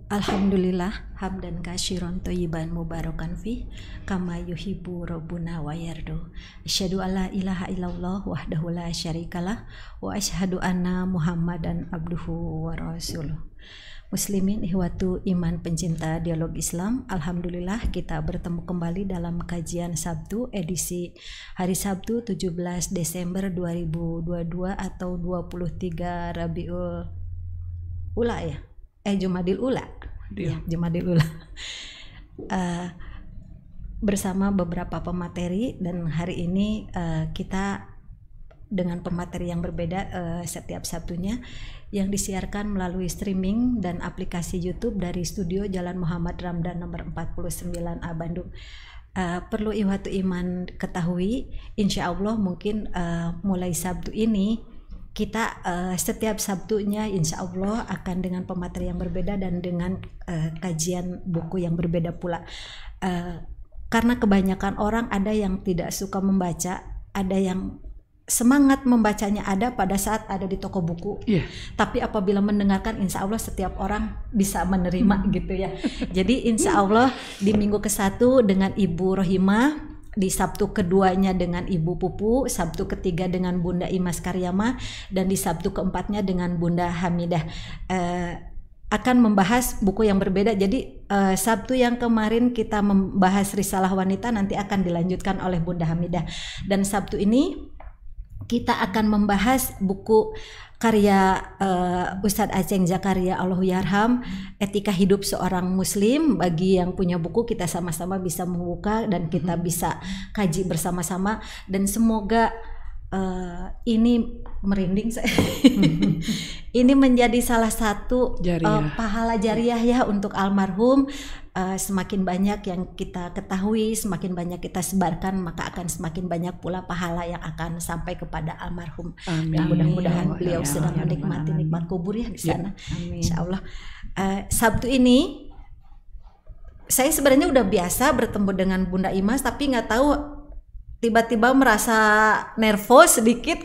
Alhamdulillah hamdan katsiran thayyiban mubarakan fi kama yuhibbu rabbuna wa yardu. Asyhadu alla ilaha illallah wahdahu la syarikalah wa asyhadu anna Muhammadan abduhu wa rasuluh. Muslimin ihwatu iman pencinta dialog Islam, alhamdulillah kita bertemu kembali dalam kajian Sabtu edisi hari Sabtu 17 Desember 2022 atau 23 Rabiul Ula ya. Jumadil Ula. Ya, Jumadil Ula. Bersama beberapa pemateri, dan hari ini kita dengan pemateri yang berbeda setiap Sabtunya, yang disiarkan melalui streaming dan aplikasi YouTube dari studio Jalan Muhammad Ramdan nomor 49A Bandung. Perlu ihwatu iman ketahui, insya Allah mungkin mulai Sabtu ini kita setiap Sabtunya insya Allah akan dengan pemateri yang berbeda dan dengan kajian buku yang berbeda pula. Karena kebanyakan orang ada yang tidak suka membaca, ada yang semangat membacanya ada pada saat ada di toko buku, tapi apabila mendengarkan insya Allah setiap orang bisa menerima gitu ya. Jadi insya Allah di minggu ke-1 dengan Ibu Rohimah, di Sabtu keduanya dengan Ibu Pupu, Sabtu ketiga dengan Bunda Imas Karyama, dan di Sabtu keempatnya dengan Bunda Hamidah. Akan membahas buku yang berbeda. Jadi Sabtu yang kemarin kita membahas Risalah Wanita, nanti akan dilanjutkan oleh Bunda Hamidah, dan Sabtu ini kita akan membahas buku karya Ustadz Aceng Zakaria Allahyarham, Etika Hidup Seorang Muslim. Bagi yang punya buku, kita sama-sama bisa membuka dan kita bisa kaji bersama-sama, dan semoga ini merinding saya. Ini menjadi salah satu pahala jariah ya untuk almarhum. Semakin banyak yang kita ketahui, semakin banyak kita sebarkan, maka akan semakin banyak pula pahala yang akan sampai kepada almarhum. Dan mudah-mudahan beliau sedang menikmati nikmat kubur ya di sana. Insya Allah. Sabtu ini saya sebenarnya udah biasa bertemu dengan Bunda Imas, tapi nggak tahu tiba-tiba merasa nervous sedikit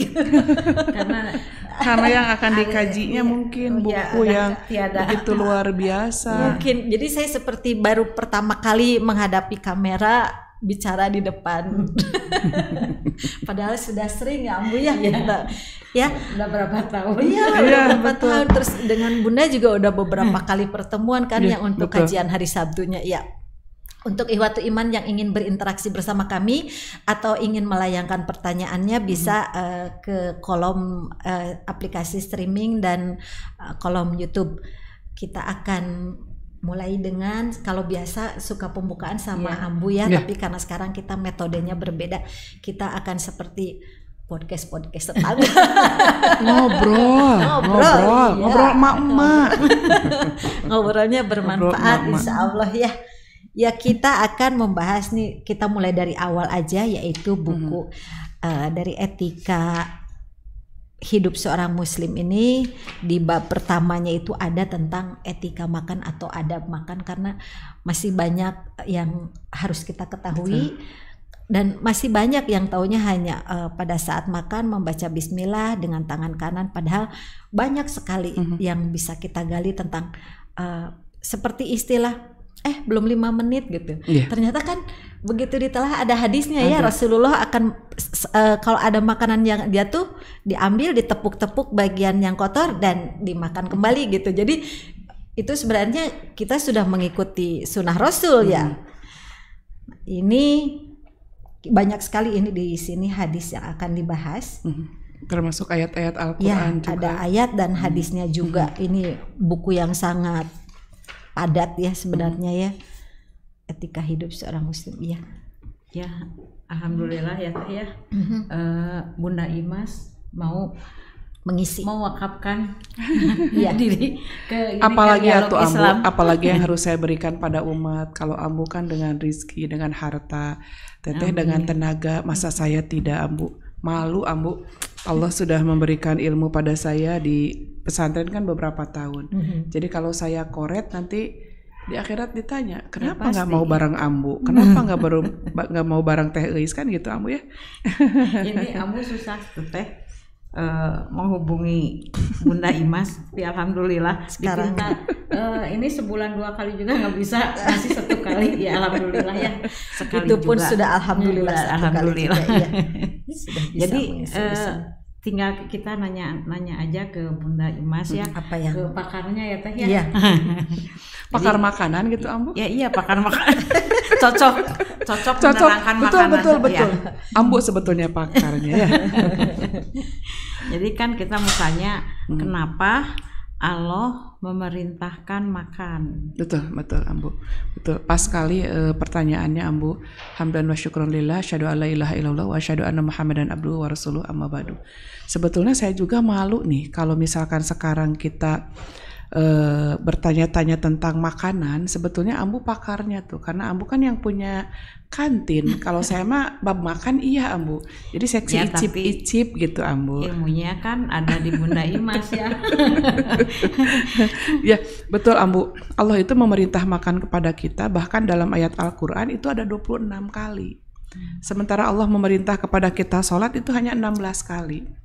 karena yang akan dikajinya mungkin buku yang begitu luar biasa. Mungkin jadi saya seperti baru pertama kali menghadapi kamera bicara di depan. Padahal sudah sering ya Ambu ya. Ya, udah berapa tahun? Iya, berapa tahun. Terus dengan Bunda juga udah beberapa kali pertemuan kan yang untuk kajian hari Sabtunya ya. Untuk ihwatu iman yang ingin berinteraksi bersama kami atau ingin melayangkan pertanyaannya bisa ke kolom aplikasi streaming dan kolom YouTube. Kita akan mulai dengan, kalau biasa suka pembukaan sama Ambu ya, tapi karena sekarang kita metodenya berbeda, kita akan seperti podcast tetangga. ngobrol emak-emak. Ngobrolnya bermanfaat insya Allah ya. Ya, kita akan membahas nih, kita mulai dari awal aja, yaitu buku dari Etika Hidup Seorang Muslim ini. Di bab pertamanya itu ada tentang etika makan atau adab makan, karena masih banyak yang harus kita ketahui. Dan masih banyak yang taunya hanya pada saat makan membaca bismillah dengan tangan kanan, padahal banyak sekali yang bisa kita gali tentang seperti istilah belum 5 menit gitu. Ternyata kan begitu ditelah ada hadisnya ya, Rasulullah akan kalau ada makanan yang jatuh diambil, ditepuk-tepuk bagian yang kotor dan dimakan kembali gitu. Jadi itu sebenarnya kita sudah mengikuti sunnah Rasul ya. Ini banyak sekali ini di sini hadis yang akan dibahas. Termasuk ayat-ayat Al-Quran juga. Ada ayat dan hadisnya juga. Ini buku yang sangat padat ya sebenarnya ya, Etika Hidup Seorang Muslim ya. Alhamdulillah ya Teh ya. Bunda Imas mau mewakafkan diri ke apalagi atau Ambu, apalagi yang harus saya berikan pada umat. Kalau Ambu kan dengan rizki, dengan harta, Teteh dengan tenaga, masa saya tidak Ambu? Malu Ambu. Allah sudah memberikan ilmu pada saya di pesantren kan beberapa tahun. Jadi kalau saya koret nanti di akhirat ditanya, kenapa nggak mau barang Ambu? Kenapa nggak mau barang Teh Eis kan gitu Ambu ya? Ini Ambu susah tuh Teh. menghubungi Bunda Imas, tapi alhamdulillah Sekarang kita ini sebulan 2 kali juga nggak bisa, masih 1 kali ya alhamdulillah ya. Sekali itu pun juga. sudah alhamdulillah, Ya, 1 alhamdulillah. kali juga, ya. Sudah bisa Jadi mengisi-isi. tinggal kita nanya aja ke Bunda Imas ya, apa yang ke pakarnya ya Teh ya. Iya. Pakar makanan gitu Ambu. Ya iya pakar makanan. cocok menerangkan makanan. Betul. Ya. Ambu sebetulnya pakarnya ya. Jadi kan kita misalnya kenapa Allah memerintahkan makan. Betul Ambu. Betul. Pas sekali pertanyaannya Ambu. Hamdan wa syukron lillah, asyhadu alla ilaha illallah wa asyhadu anna Muhammadan abduhu wa rasuluh, amma ba'du. Sebetulnya saya juga malu nih kalau misalkan sekarang kita bertanya-tanya tentang makanan, sebetulnya Ambu pakarnya tuh, karena Ambu kan yang punya kantin. Kalau saya mah bab makan iya Ambu, jadi seksi Ya, icip gitu Ambu. Ilmunya kan ada di Bunda Imas ya. Ya betul Ambu, Allah itu memerintah makan kepada kita, bahkan dalam ayat Al-Quran itu ada 26 kali. Sementara Allah memerintah kepada kita sholat itu hanya 16 kali.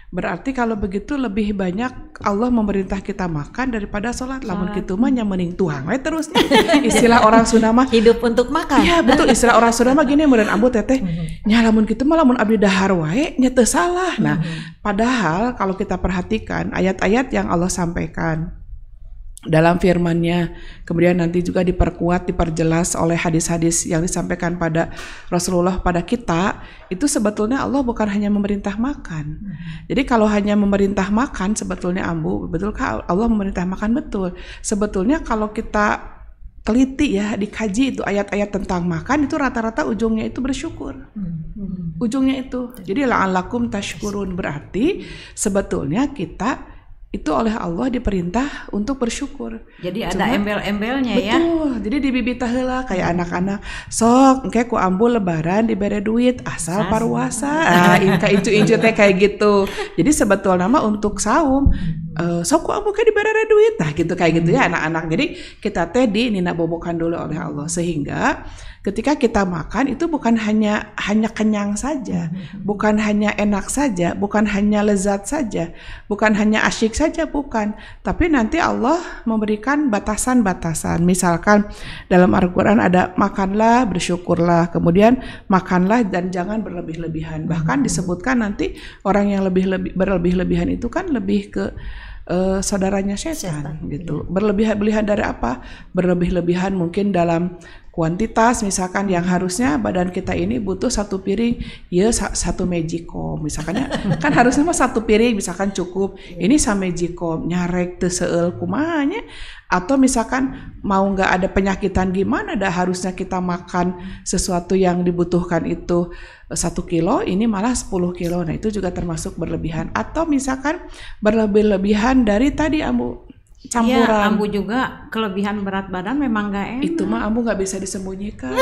Berarti kalau begitu lebih banyak Allah memerintah kita makan daripada sholat. Lamun kitu mah nya mending tuang we terus. Istilah orang Sunda mah hidup untuk makan. iya betul, istilah orang Sunda mah gini meureun Ambu teteh nya lamun kitu mah lamun abdi dahar wae nya teu salah. Nah padahal kalau kita perhatikan ayat-ayat yang Allah sampaikan dalam firman-Nya, kemudian nanti juga diperjelas oleh hadis-hadis yang disampaikan pada Rasulullah pada kita, itu sebetulnya Allah bukan hanya memerintah makan. Jadi kalau hanya memerintah makan sebetulnya Ambu, betulkah Allah memerintah makan? Betul. Sebetulnya kalau kita teliti ya, dikaji itu ayat-ayat tentang makan, itu rata-rata ujungnya itu bersyukur. Ujungnya itu. Jadi la'allakum tashkurun, berarti sebetulnya kita itu oleh Allah diperintah untuk bersyukur. Jadi ada embel-embelnya ya. Betul. Jadi dibibit heula kayak anak-anak sok engke ku Ambu lebaran dibere duit asal paruasa. Ka incu-incu teh kayak gitu. Jadi sebetulnya mah untuk saum sok ku Ambu ke dibere duit. Nah gitu kayak gitu ya anak-anak. Jadi kita teh nina bobokan dulu oleh Allah, sehingga ketika kita makan itu bukan hanya kenyang saja, bukan hanya enak saja, bukan hanya lezat saja, bukan hanya asyik saja, bukan. Tapi nanti Allah memberikan batasan-batasan. Misalkan dalam Al-Quran ada makanlah, bersyukurlah, kemudian makanlah dan jangan berlebih-lebihan. Bahkan disebutkan nanti orang yang berlebih-lebihan itu kan lebih ke saudaranya setan gitu. Berlebih-lebihan dari apa? Berlebih-lebihan mungkin dalam kuantitas, misalkan yang harusnya badan kita ini butuh 1 piring, ya 1 mejikom misalkan ya. Kan harusnya mah 1 piring misalkan cukup, ini samejikom nyarek teu seueul kumaha nya. Atau misalkan mau nggak ada penyakitan gimana, dah harusnya kita makan sesuatu yang dibutuhkan itu 1 kilo, ini malah 10 kilo. Nah itu juga termasuk berlebihan. Atau misalkan berlebih-lebihan dari tadi Ambu, campuran. Ya, Ambu juga kelebihan berat badan memang gak enak. Itu mah Ambu nggak bisa disembunyikan.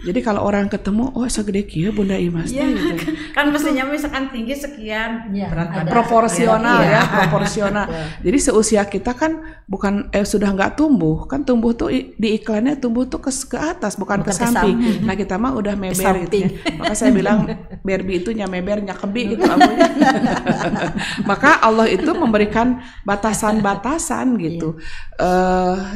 Jadi kalau orang ketemu, oh segede kieu Bunda Imas ya, gitu. Kan mestinya misalkan tinggi sekian, Ya, berat badan Proporsional sekian. ya, proporsional. Jadi seusia kita kan bukan sudah nggak tumbuh, kan tumbuh tuh di iklannya tumbuh tuh ke atas bukan ke samping. Nah kita mah udah meber gitu ya. Maka saya bilang Barbie itu nyameber nyakebi gitu Ambunya. Maka Allah itu memberikan batasan-batasan gitu.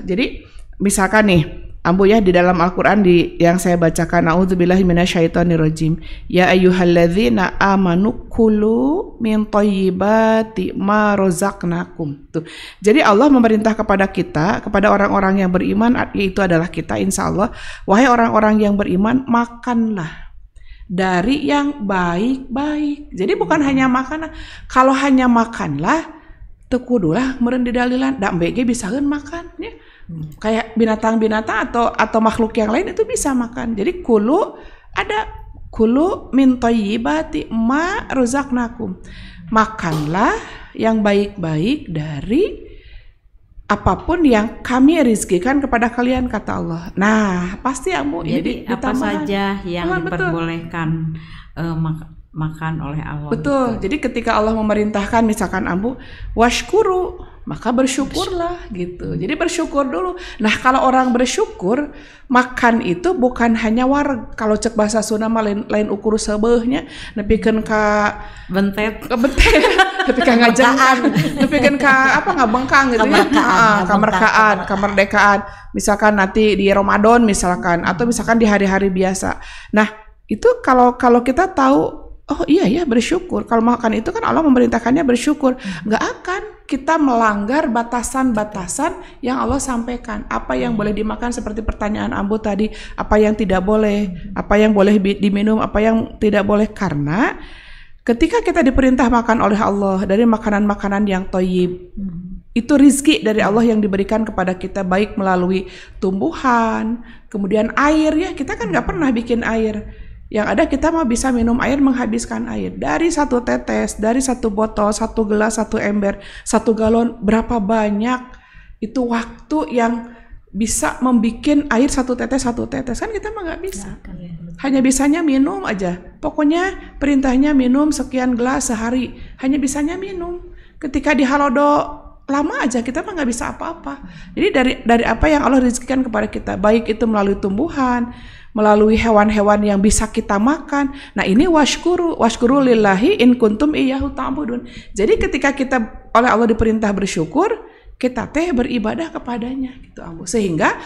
Jadi misalkan nih Ambu ya, di dalam Al-Quran yang saya bacakan, a'udzubillahi minasyaitonirrajim, ya ayyuhalladzina amanu kulu min thayyibati ma razaqnakum. Tuh. Jadi Allah memerintah kepada kita, kepada orang-orang yang beriman, yaitu adalah kita insya Allah, wahai orang-orang yang beriman, makanlah dari yang baik-baik. Jadi bukan hanya makan, kalau hanya makanlah teu kudulah meureun didalilan da mbege bisaeun makan ya. Kayak binatang-binatang atau makhluk yang lain itu bisa makan. Jadi kulu min thayyibati ma razaqnakum. Makanlah yang baik-baik dari apapun yang kami rizkikan kepada kalian, kata Allah. Nah, pasti Ambu. Jadi apa saja yang diperbolehkan makan oleh Allah. Betul. Jadi ketika Allah memerintahkan misalkan ambu washkuru, maka bersyukurlah gitu. Jadi bersyukur dulu. Nah, kalau orang bersyukur, makan itu bukan hanya wareg. Kalau cek bahasa Sunda mah lain ukur seubeuhnya, nepikeun ka bentet, ketika ngajengkan, nepikeun ka apa ngabengkang gitu ya. Kemerdekaan. Misalkan nanti di Ramadan misalkan, atau misalkan di hari-hari biasa. Nah, itu kalau kita tahu, oh iya ya bersyukur. Kalau makan itu kan Allah memerintahkannya bersyukur. Nggak akan kita melanggar batasan-batasan yang Allah sampaikan. Apa yang boleh dimakan seperti pertanyaan Ambu tadi. Apa yang tidak boleh. Apa yang boleh diminum. Apa yang tidak boleh. Karena ketika kita diperintah makan oleh Allah dari makanan-makanan yang thayyib, itu rizki dari Allah yang diberikan kepada kita, baik melalui tumbuhan, kemudian air ya. Kita kan nggak pernah bikin air. Yang ada kita mah bisa minum air, menghabiskan air. Dari 1 tetes, dari 1 botol, 1 gelas, 1 ember, 1 galon, berapa banyak itu waktu yang bisa membikin air 1 tetes. Kan kita mah nggak bisa. Hanya bisanya minum aja. Pokoknya perintahnya minum sekian gelas sehari. Hanya bisanya minum. Ketika di halodo lama aja kita mah nggak bisa apa-apa. Jadi dari apa yang Allah rezekikan kepada kita, baik itu melalui tumbuhan, melalui hewan-hewan yang bisa kita makan. Nah, ini washkuru lillahi in kuntum iyyahu ta'budun. Jadi ketika kita oleh Allah diperintah bersyukur, kita teh beribadah kepadanya gitu, Ambu. Sehingga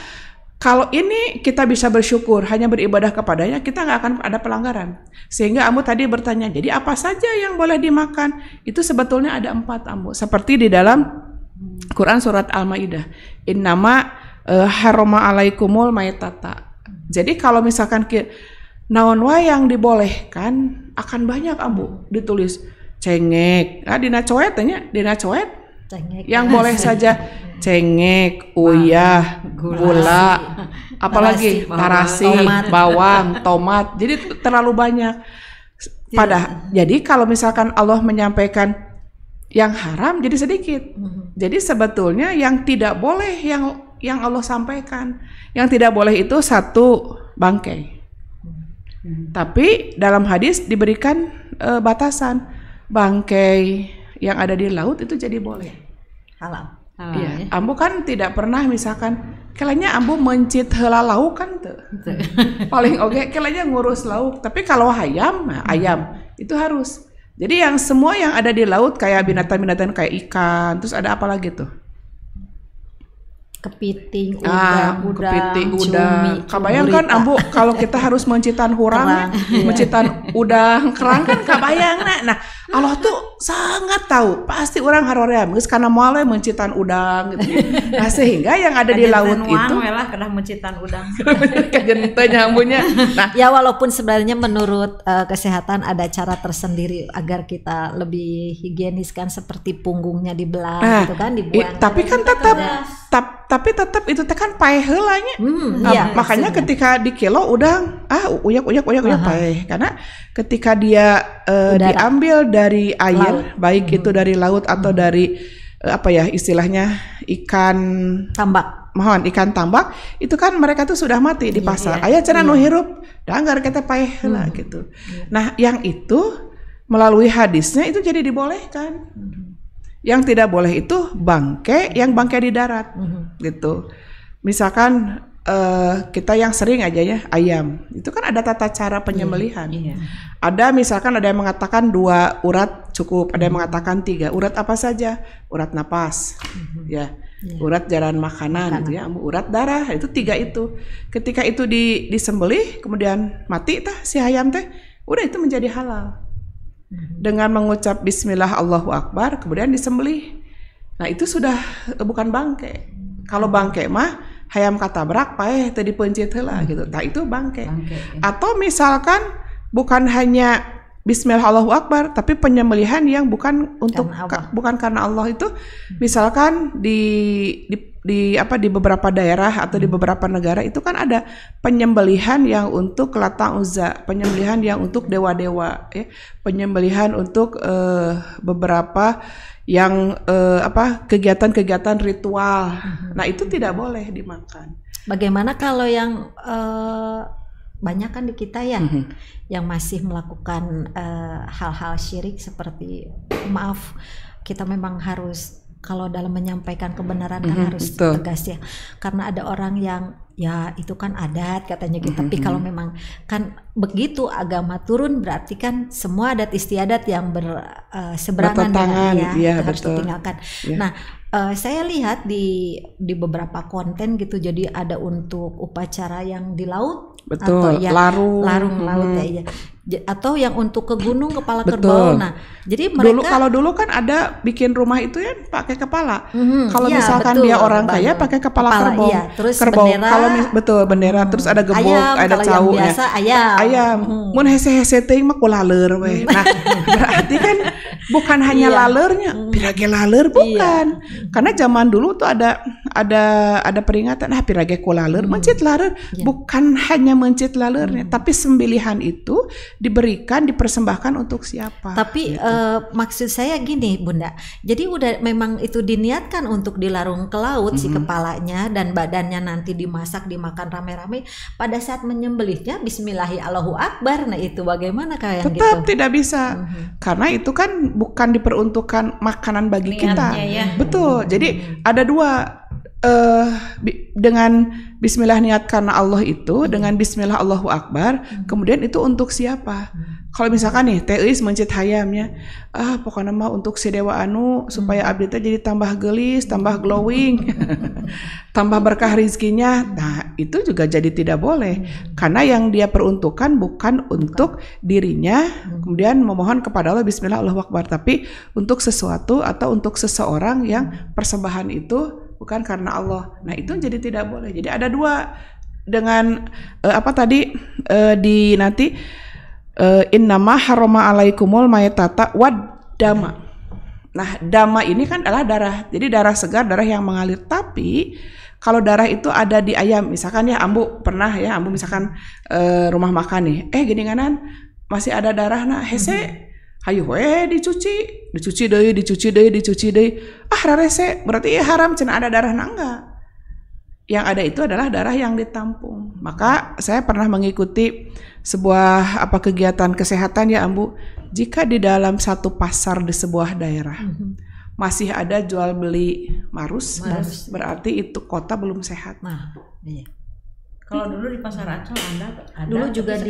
kalau ini kita bisa bersyukur hanya beribadah kepadanya, kita nggak akan ada pelanggaran. Sehingga Ambu tadi bertanya, jadi apa saja yang boleh dimakan? Itu sebetulnya ada 4, Ambu. Seperti di dalam Quran surat Al-Maidah, innama haroma alaikumul maitata. Jadi kalau misalkan naon wae yang dibolehkan akan banyak, Ambu, ditulis cengek. Dina coet cengek. Yang boleh saja cengek, uyah, gula, apalagi tarasi, bawang, tomat. Jadi terlalu banyak. Jadi kalau misalkan Allah menyampaikan yang haram jadi sedikit. Jadi sebetulnya yang tidak boleh yang Allah sampaikan. Yang tidak boleh itu 1 bangkai. Tapi dalam hadis diberikan batasan. Bangkai yang ada di laut itu jadi boleh. Halal. Iya. Ambu kan tidak pernah misalkan kelanya Ambu mencit heula lauk kan tuh. Paling oke kelanya ngurus lauk. Tapi kalau ayam itu harus. Jadi yang semua yang ada di laut kayak binatang-binatang kayak ikan, terus ada apa lagi tuh? Kepiting, udang, cumi. Kabayang kan Ambu kalau kita harus mencitan hurang, mencitan udang, kerang kan kabayang. Nah, Allah tuh sangat tahu. Pasti orang haroream geus kana moal we mencitan udang gitu. Nah, sehingga yang ada di laut itu lah kedah mencitan udang. Kajen teh nyambunya. Nah, ya walaupun sebenarnya menurut kesehatan ada cara tersendiri agar kita lebih higienis kan, seperti punggungnya dibelah gitu kan, dibuang. Tapi kan tetap itu teh kan paeh heula nya. Iya, makanya ketika di kilo udang uyak paeh, karena ketika dia diambil dari air, baik itu dari laut atau dari istilahnya ikan tambak. Ikan tambak itu kan mereka tuh sudah mati di pasar. Aya cenah nu hirup danggar kita paeh heula gitu. Nah, yang itu melalui hadisnya itu jadi dibolehkan. Yang tidak boleh itu bangkai, yang bangkai di darat gitu. Misalkan kita yang sering aja ya ayam, itu kan ada tata cara penyembelihan. Ada misalkan ada yang mengatakan 2 urat cukup, ada yang mengatakan 3 urat. Apa saja? Urat napas, urat jalan makanan gitu ya, urat darah, itu 3 itu. Ketika itu disembelih kemudian mati si ayam teh, udah itu menjadi halal. Dengan mengucap bismillah Allahu Akbar kemudian disembelih. Nah, itu sudah bukan bangkai. Kalau bangkai mah hayam katabrak paeh teh dipencit heula gitu. Nah, itu bangkai. Atau misalkan bukan hanya bismillah Allahu Akbar tapi penyembelihan yang bukan karena Allah itu, misalkan di beberapa daerah atau di beberapa negara itu kan ada penyembelihan yang untuk Lata Uzza, penyembelihan yang untuk dewa-dewa, penyembelihan untuk beberapa yang kegiatan-kegiatan ritual. Nah, itu tidak boleh dimakan. Bagaimana kalau yang banyak kan di kita ya yang masih melakukan hal-hal syirik seperti, maaf, kita memang harus kalau dalam menyampaikan kebenaran kan harus tegas ya, karena ada orang yang ya itu kan adat katanya gitu, tapi kalau memang kan begitu agama turun berarti kan semua adat istiadat yang berseberangan dengan itu harus ditinggalkan. Nah, saya lihat di beberapa konten gitu, jadi ada untuk upacara yang di laut, atau ya larung laut ya, atau yang untuk ke gunung kepala kerbau. Nah, jadi mereka dulu kan ada bikin rumah itu ya pakai kepala. Kalau misalkan dia orang kaya pakai kepala kerbau. Iya, terus kerbau. Bendera, Kalau bendera, terus ada gebok, ayam, ada cau. Biasa ayam. Mun hese-hese teh mah kulaleur we. Nah, berarti kan bukan hanya laleurnya, pirage laleur bukan. Karena zaman dulu tuh ada peringatan, pirage kulaleur, mencit laleur, bukan hanya mencit laleurnya, tapi sembelihan itu diberikan, dipersembahkan untuk siapa? Tapi maksud saya gini, Bunda. Jadi udah memang itu diniatkan untuk dilarung ke laut si kepalanya, dan badannya nanti dimasak, dimakan rame-rame. Pada saat menyembelihnya Bismillahi Allahu Akbar. Nah, itu bagaimana kayak gitu? Tetap tidak bisa. Karena itu kan bukan diperuntukkan makanan bagi kita. Betul. Jadi ada dua, dengan Bismillah niat karena Allah itu, dengan Bismillah Allahu Akbar, kemudian itu untuk siapa? Kalau misalkan nih teis mencit hayamnya, pokoknya mah untuk si dewa anu supaya abdi teh jadi tambah gelis, tambah glowing, tambah berkah rizkinya. Nah, itu juga jadi tidak boleh, karena yang dia peruntukkan bukan untuk dirinya, kemudian memohon kepada Allah Bismillah Allahu Akbar, tapi untuk sesuatu atau untuk seseorang yang persembahan itu bukan karena Allah. Nah, itu jadi tidak boleh. Jadi ada dua dengan di nanti innama harrama alaikumul maytata wad dama. Nah, dama ini kan adalah darah. Jadi darah segar, darah yang mengalir. Tapi kalau darah itu ada di ayam, misalkan ya Ambu pernah ya, Ambu misalkan rumah makan nih, geninganan masih ada darah, nah hese hayu dicuci deui. Rarese berarti ya haram, cenah ada darah, nah enggak. Yang ada itu adalah darah yang ditampung. Maka saya pernah mengikuti sebuah kegiatan kesehatan ya Ambu. Jika di dalam satu pasar di sebuah daerah masih ada jual beli marus, berarti itu kota belum sehat. Nah, iya. Kalau dulu di pasar Ancol ada dulu juga di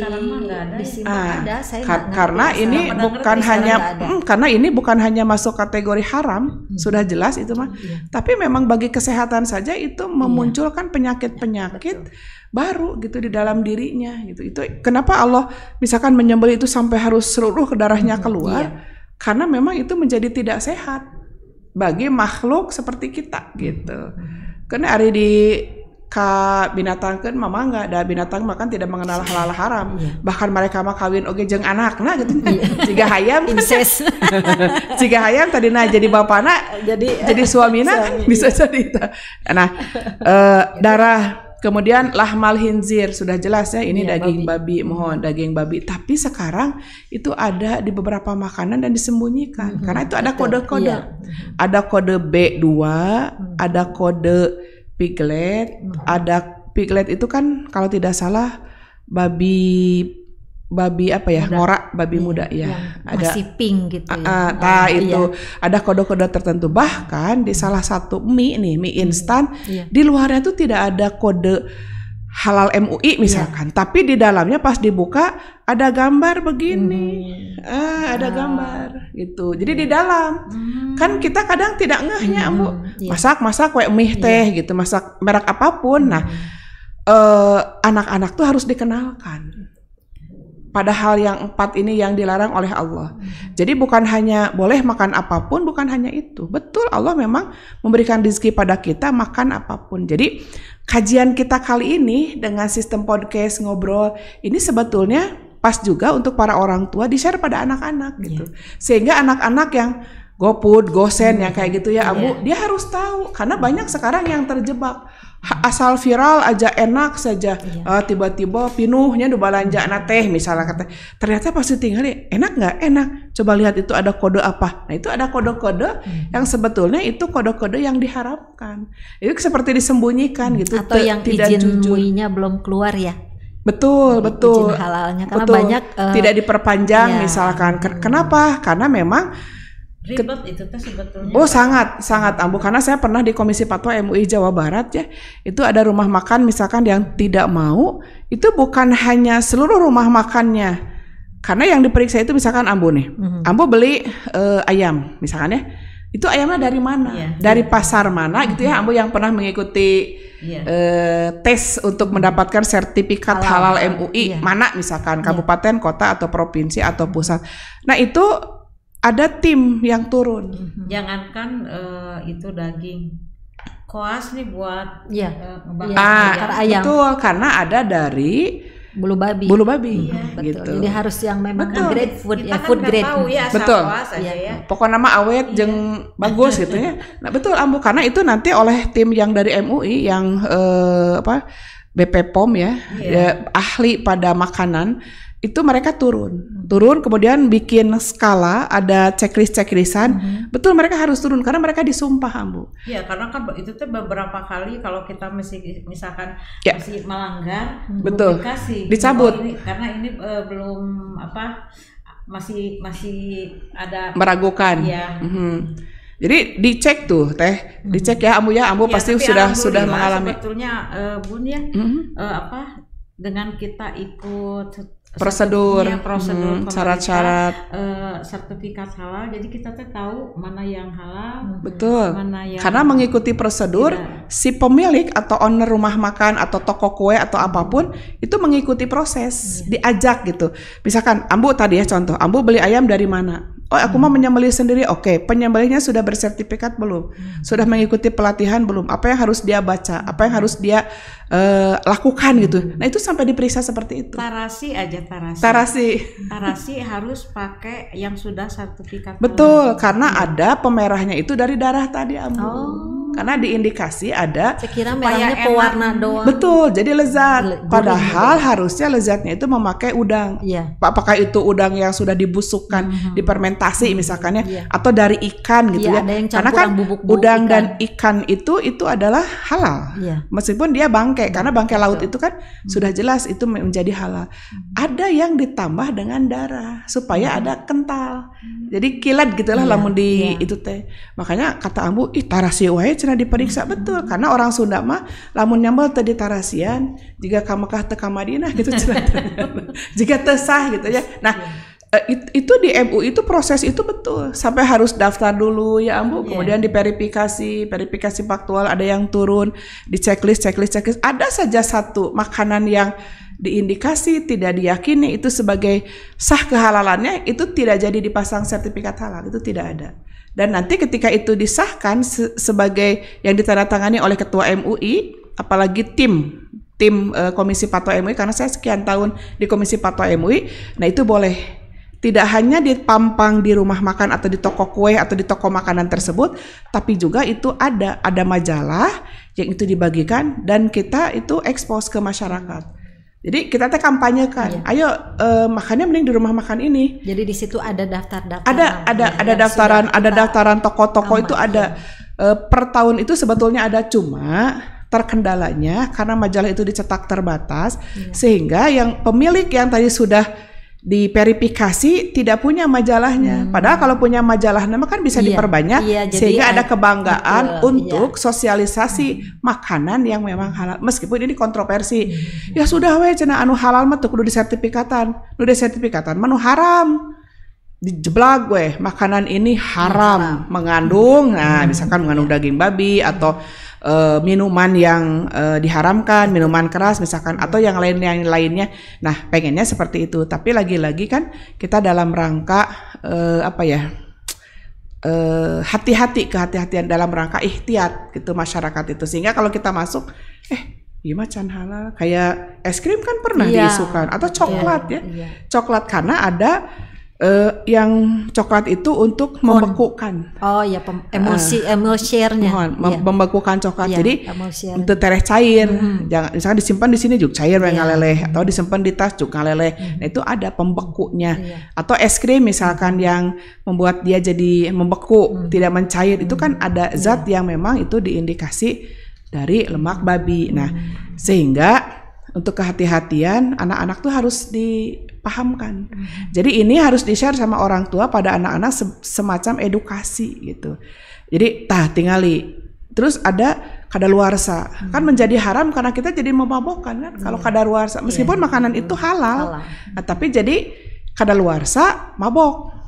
sini ada. Saya karena ini bukan hanya karena ini bukan hanya masuk kategori haram, sudah jelas itu mah. Tapi memang bagi kesehatan saja itu memunculkan penyakit-penyakit baru gitu di dalam dirinya gitu. Itu kenapa Allah misalkan menyembelih itu sampai harus seluruh darahnya keluar? Karena memang itu menjadi tidak sehat bagi makhluk seperti kita gitu. Karena hari di binatang kan mama nggak ada, binatang makan tidak mengenal halal haram, bahkan mereka mah kawin oge jeung anakna gitu. Jika hayam incest, jika hayam tadi jadi bapana jadi suamina kan bisa jadi. Nah, darah, kemudian lahmal hinzir sudah jelas ya, ini daging babi, mohon daging babi. Tapi sekarang itu ada di beberapa makanan dan disembunyikan karena itu ada kode-kode, ada kode B2, ada kode piglet, ada piglet itu kan kalau tidak salah babi ngorak, babi muda ya. Ada masih pink gitu itu ada kode-kode tertentu. Bahkan di salah satu mie instan di luarnya tuh tidak ada kode halal MUI misalkan, tapi di dalamnya pas dibuka ada gambar begini, ada gambar gitu. Jadi di dalam kan kita kadang tidak ngehnya, Ambu, masak kue mie teh gitu, masak merek apapun. Nah, anak-anak tuh harus dikenalkan. Padahal yang 4 ini yang dilarang oleh Allah. Jadi bukan hanya boleh makan apapun, bukan hanya itu. Betul, Allah memang memberikan rezeki pada kita makan apapun. Jadi kajian kita kali ini dengan sistem podcast ngobrol ini sebetulnya pas juga untuk para orang tua di-share pada anak-anak gitu. Sehingga anak-anak yang GoFood, GoSend yang kayak gitu ya, Ambu, dia harus tahu karena banyak sekarang yang terjebak. Asal viral aja enak saja, tiba-tiba pinuhnya do balanja teh misalnya kata, ternyata pasti tinggal enak nggak enak, coba lihat itu ada kode apa. Nah itu ada kode-kode yang sebetulnya itu kode-kode yang diharapkan, itu seperti disembunyikan gitu, atau yang izin MUI-nya belum keluar ya. Betul. izin halalnya karena Betul. banyak tidak diperpanjang ya. misalkan. Kenapa? Karena memang Ribet itu tuh sebetulnya. oh sangat Ambu, karena saya pernah di Komisi Fatwa MUI Jawa Barat ya, itu ada rumah makan misalkan yang tidak mau, itu bukan hanya seluruh rumah makannya, karena yang diperiksa itu misalkan Ambu nih, Ambu beli ayam misalkan ya, itu ayamnya dari mana, dari pasar mana gitu ya, Ambu yang pernah mengikuti tes untuk mendapatkan sertifikat halal MUI mana misalkan kabupaten, kota atau provinsi atau pusat, nah itu ada tim yang turun. Jangankan itu daging, koas nih buat bakar ayam. Betul, karena ada dari bulu babi. Gitu. Betul. Jadi harus yang memang grade food kita ya, food grade. Tahu ya, betul. Ya. Pokoknya nama awet jeung bagus gitu ya. Nah, betul Ambu, karena itu nanti oleh tim yang dari MUI yang BP POM ya, ahli pada makanan. Itu mereka turun kemudian bikin skala, ada checklist-checklistan. Betul, mereka harus turun karena mereka disumpah Ambu. Iya, karena kan itu tuh beberapa kali kalau kita misalkan masih melanggar, betul, dicabut. Karena ini belum masih ada meragukan. Ya. Jadi dicek tuh Teh, dicek ya Ambu ya, Ambu pasti sudah mengalami. Sebetulnya Bun ya, dengan kita ikut prosedur, syarat-syarat sertifikat halal, jadi kita tuh tahu mana yang halal, betul, mana yang karena mengikuti prosedur si pemilik atau owner rumah makan atau toko kue atau apapun itu mengikuti proses, diajak gitu. Misalkan Ambu tadi ya contoh, Ambu beli ayam dari mana? Oh, aku mau menyembelih sendiri. Oke, penyembelihnya sudah bersertifikat belum? Sudah mengikuti pelatihan belum? Apa yang harus dia baca? Apa yang harus dia lakukan gitu? Nah, itu sampai diperiksa seperti itu. Tarasi harus pakai yang sudah sertifikat. Betul, karena ada pemerahnya itu dari darah tadi, Ambu. Karena diindikasi ada. Saya kira merahnya pewarna doang. Betul, jadi lezat. Padahal harusnya lezatnya itu memakai udang. Apakah itu udang yang sudah dibusukkan, difermentasi misalkan ya, atau dari ikan gitu ya. Karena kan udang dan ikan itu adalah halal. Meskipun dia bangkai, karena bangkai laut itu kan sudah jelas itu menjadi halal. Ada yang ditambah dengan darah supaya ada kental. Jadi kilat gitulah lamun di itu teh. Makanya kata Ambu, tarasi wae cenah diperiksa. Betul, karena orang Sunda mah lamun nyambel teh di tarasian jika ka Mekah teh ka Madinah gitu cenah. Jika teu sah gitu ya. Nah, itu di MUI itu proses itu betul sampai harus daftar dulu ya Ambu, kemudian verifikasi faktual, ada yang turun di checklist. Ada saja satu makanan yang diindikasi tidak diyakini itu sebagai sah kehalalannya, itu tidak jadi dipasang sertifikat halal, itu tidak ada. Dan nanti ketika itu disahkan sebagai yang ditandatangani oleh ketua MUI, apalagi tim Komisi Fatwa MUI, karena saya sekian tahun di Komisi Fatwa MUI, nah itu boleh tidak hanya dipampang di rumah makan atau di toko kue atau di toko makanan tersebut, tapi juga itu ada majalah yang itu dibagikan dan kita itu expose ke masyarakat. Jadi kita kampanyekan, ayo makannya mending di rumah makan ini. Jadi di situ ada daftar-daftar. Ada daftaran toko-toko itu ada. Per tahun itu sebetulnya ada, cuma terkendalanya karena majalah itu dicetak terbatas, sehingga yang pemilik yang tadi sudah diverifikasi tidak punya majalahnya. Padahal kalau punya majalah nama kan bisa diperbanyak, sehingga ada kebanggaan untuk sosialisasi makanan yang memang halal. Meskipun ini kontroversi. Ya sudah we cenah anu halal mah teu kudu disertifikatan. Nu disertifikatan mah nu haram. Dijeblag we, makanan ini haram, mengandung misalkan mengandung daging babi atau minuman yang diharamkan, minuman keras misalkan, atau yang lainnya. Nah, pengennya seperti itu. Tapi lagi-lagi kan kita dalam rangka kehati-hatian dalam rangka ikhtiat gitu masyarakat itu. Sehingga kalau kita masuk iya macan halal, kayak es krim kan pernah diisukan, atau coklat coklat, karena ada yang coklat itu untuk membekukan. Oh ya, emulsiernya. Membekukan coklat. Jadi untuk tereh cair. Jangan misalkan disimpan di sini juga cair ngaleleh, atau disimpan di tas juga ngaleleh. Nah, itu ada pembekunya. Atau es krim misalkan yang membuat dia jadi membeku, tidak mencair, itu kan ada zat yang memang itu diindikasi dari lemak babi. Nah, sehingga untuk kehati-hatian anak-anak tuh harus dipahamkan. Jadi ini harus di-share sama orang tua pada anak-anak semacam edukasi gitu. Jadi tingali. Terus ada kadaluarsa. Kan menjadi haram karena kita jadi memabokkan kan kalau kadaluarsa. Meskipun makanan itu halal. Nah, tapi jadi kadaluarsa mabok.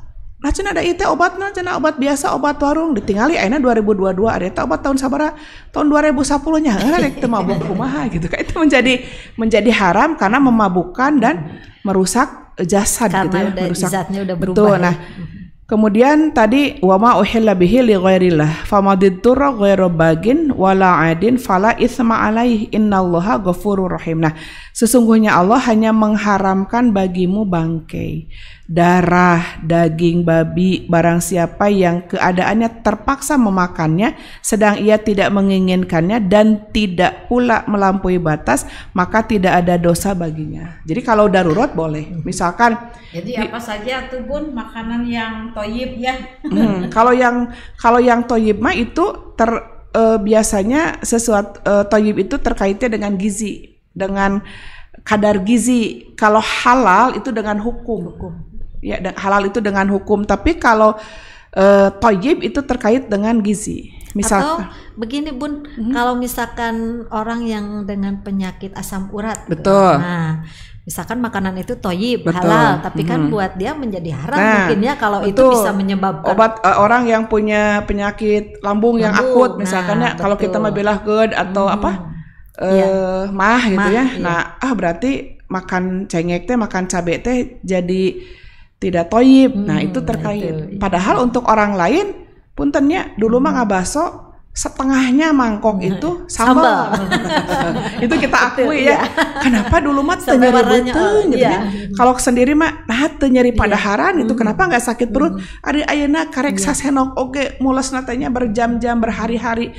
Nah cenah ada ieu obatna cenah obat biasa obat warung ditinggali ayeuna 2022 ada eta obat tahun sabaraha tahun 2010 nya rek teu mabok kumaha gitu kan itu menjadi haram karena memabukkan dan merusak jasad karena gitu ya udah merusak zatnya udah berubah. betul. Nah kemudian tadi wa ma uhilla bihi li ghairillah famadittura ghairu bagin wala adin fala itsma alaihi innallaha ghafurur rahim. Nah sesungguhnya Allah hanya mengharamkan bagimu bangkai, darah, daging babi, barang siapa yang keadaannya terpaksa memakannya sedang ia tidak menginginkannya dan tidak pula melampaui batas, maka tidak ada dosa baginya. Jadi kalau darurat boleh. Misalkan jadi apa saja tuh Bun makanan yang toyib ya. Kalau yang toyib mah itu biasanya sesuatu toyib itu terkaitnya dengan gizi, dengan kadar gizi. Kalau halal itu dengan hukum. Ya, halal itu dengan hukum. Tapi kalau toyib itu terkait dengan gizi. Atau begini Bun, kalau misalkan orang yang dengan penyakit asam urat, betul. Nah, misalkan makanan itu toyib, halal, tapi kan buat dia menjadi haram mungkin ya kalau itu bisa menyebabkan obat orang yang punya penyakit lambung yang akut, misalkan ya kalau kita mah belah GERD atau mah gitu ya. Nah, berarti makan cengek teh, makan cabe teh jadi tidak toyib. Nah, itu terkait. Padahal untuk orang lain puntennya dulu mah ngabaso setengahnya mangkok itu sambal. Itu kita akui ya. Kenapa dulu mah teu nyeri beuteung gitu ya. Kalau sendiri mah teu nyeri padaharan itu kenapa enggak sakit perut? Ari ayeuna karek sasenok oge mulesna teh nya berjam-jam berhari-hari.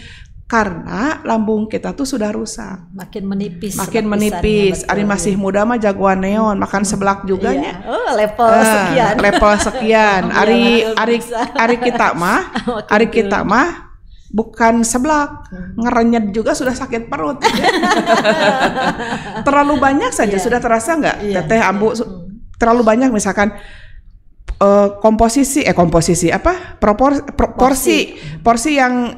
Karena lambung kita tuh sudah rusak, makin menipis. Ari masih muda mah jagoan neon, makan seblak juga nya. Level sekian. Ari kita mah bukan seblak, ngerenyet juga sudah sakit perut. Terlalu banyak saja sudah terasa nggak? Teteh Ambu terlalu banyak misalkan porsi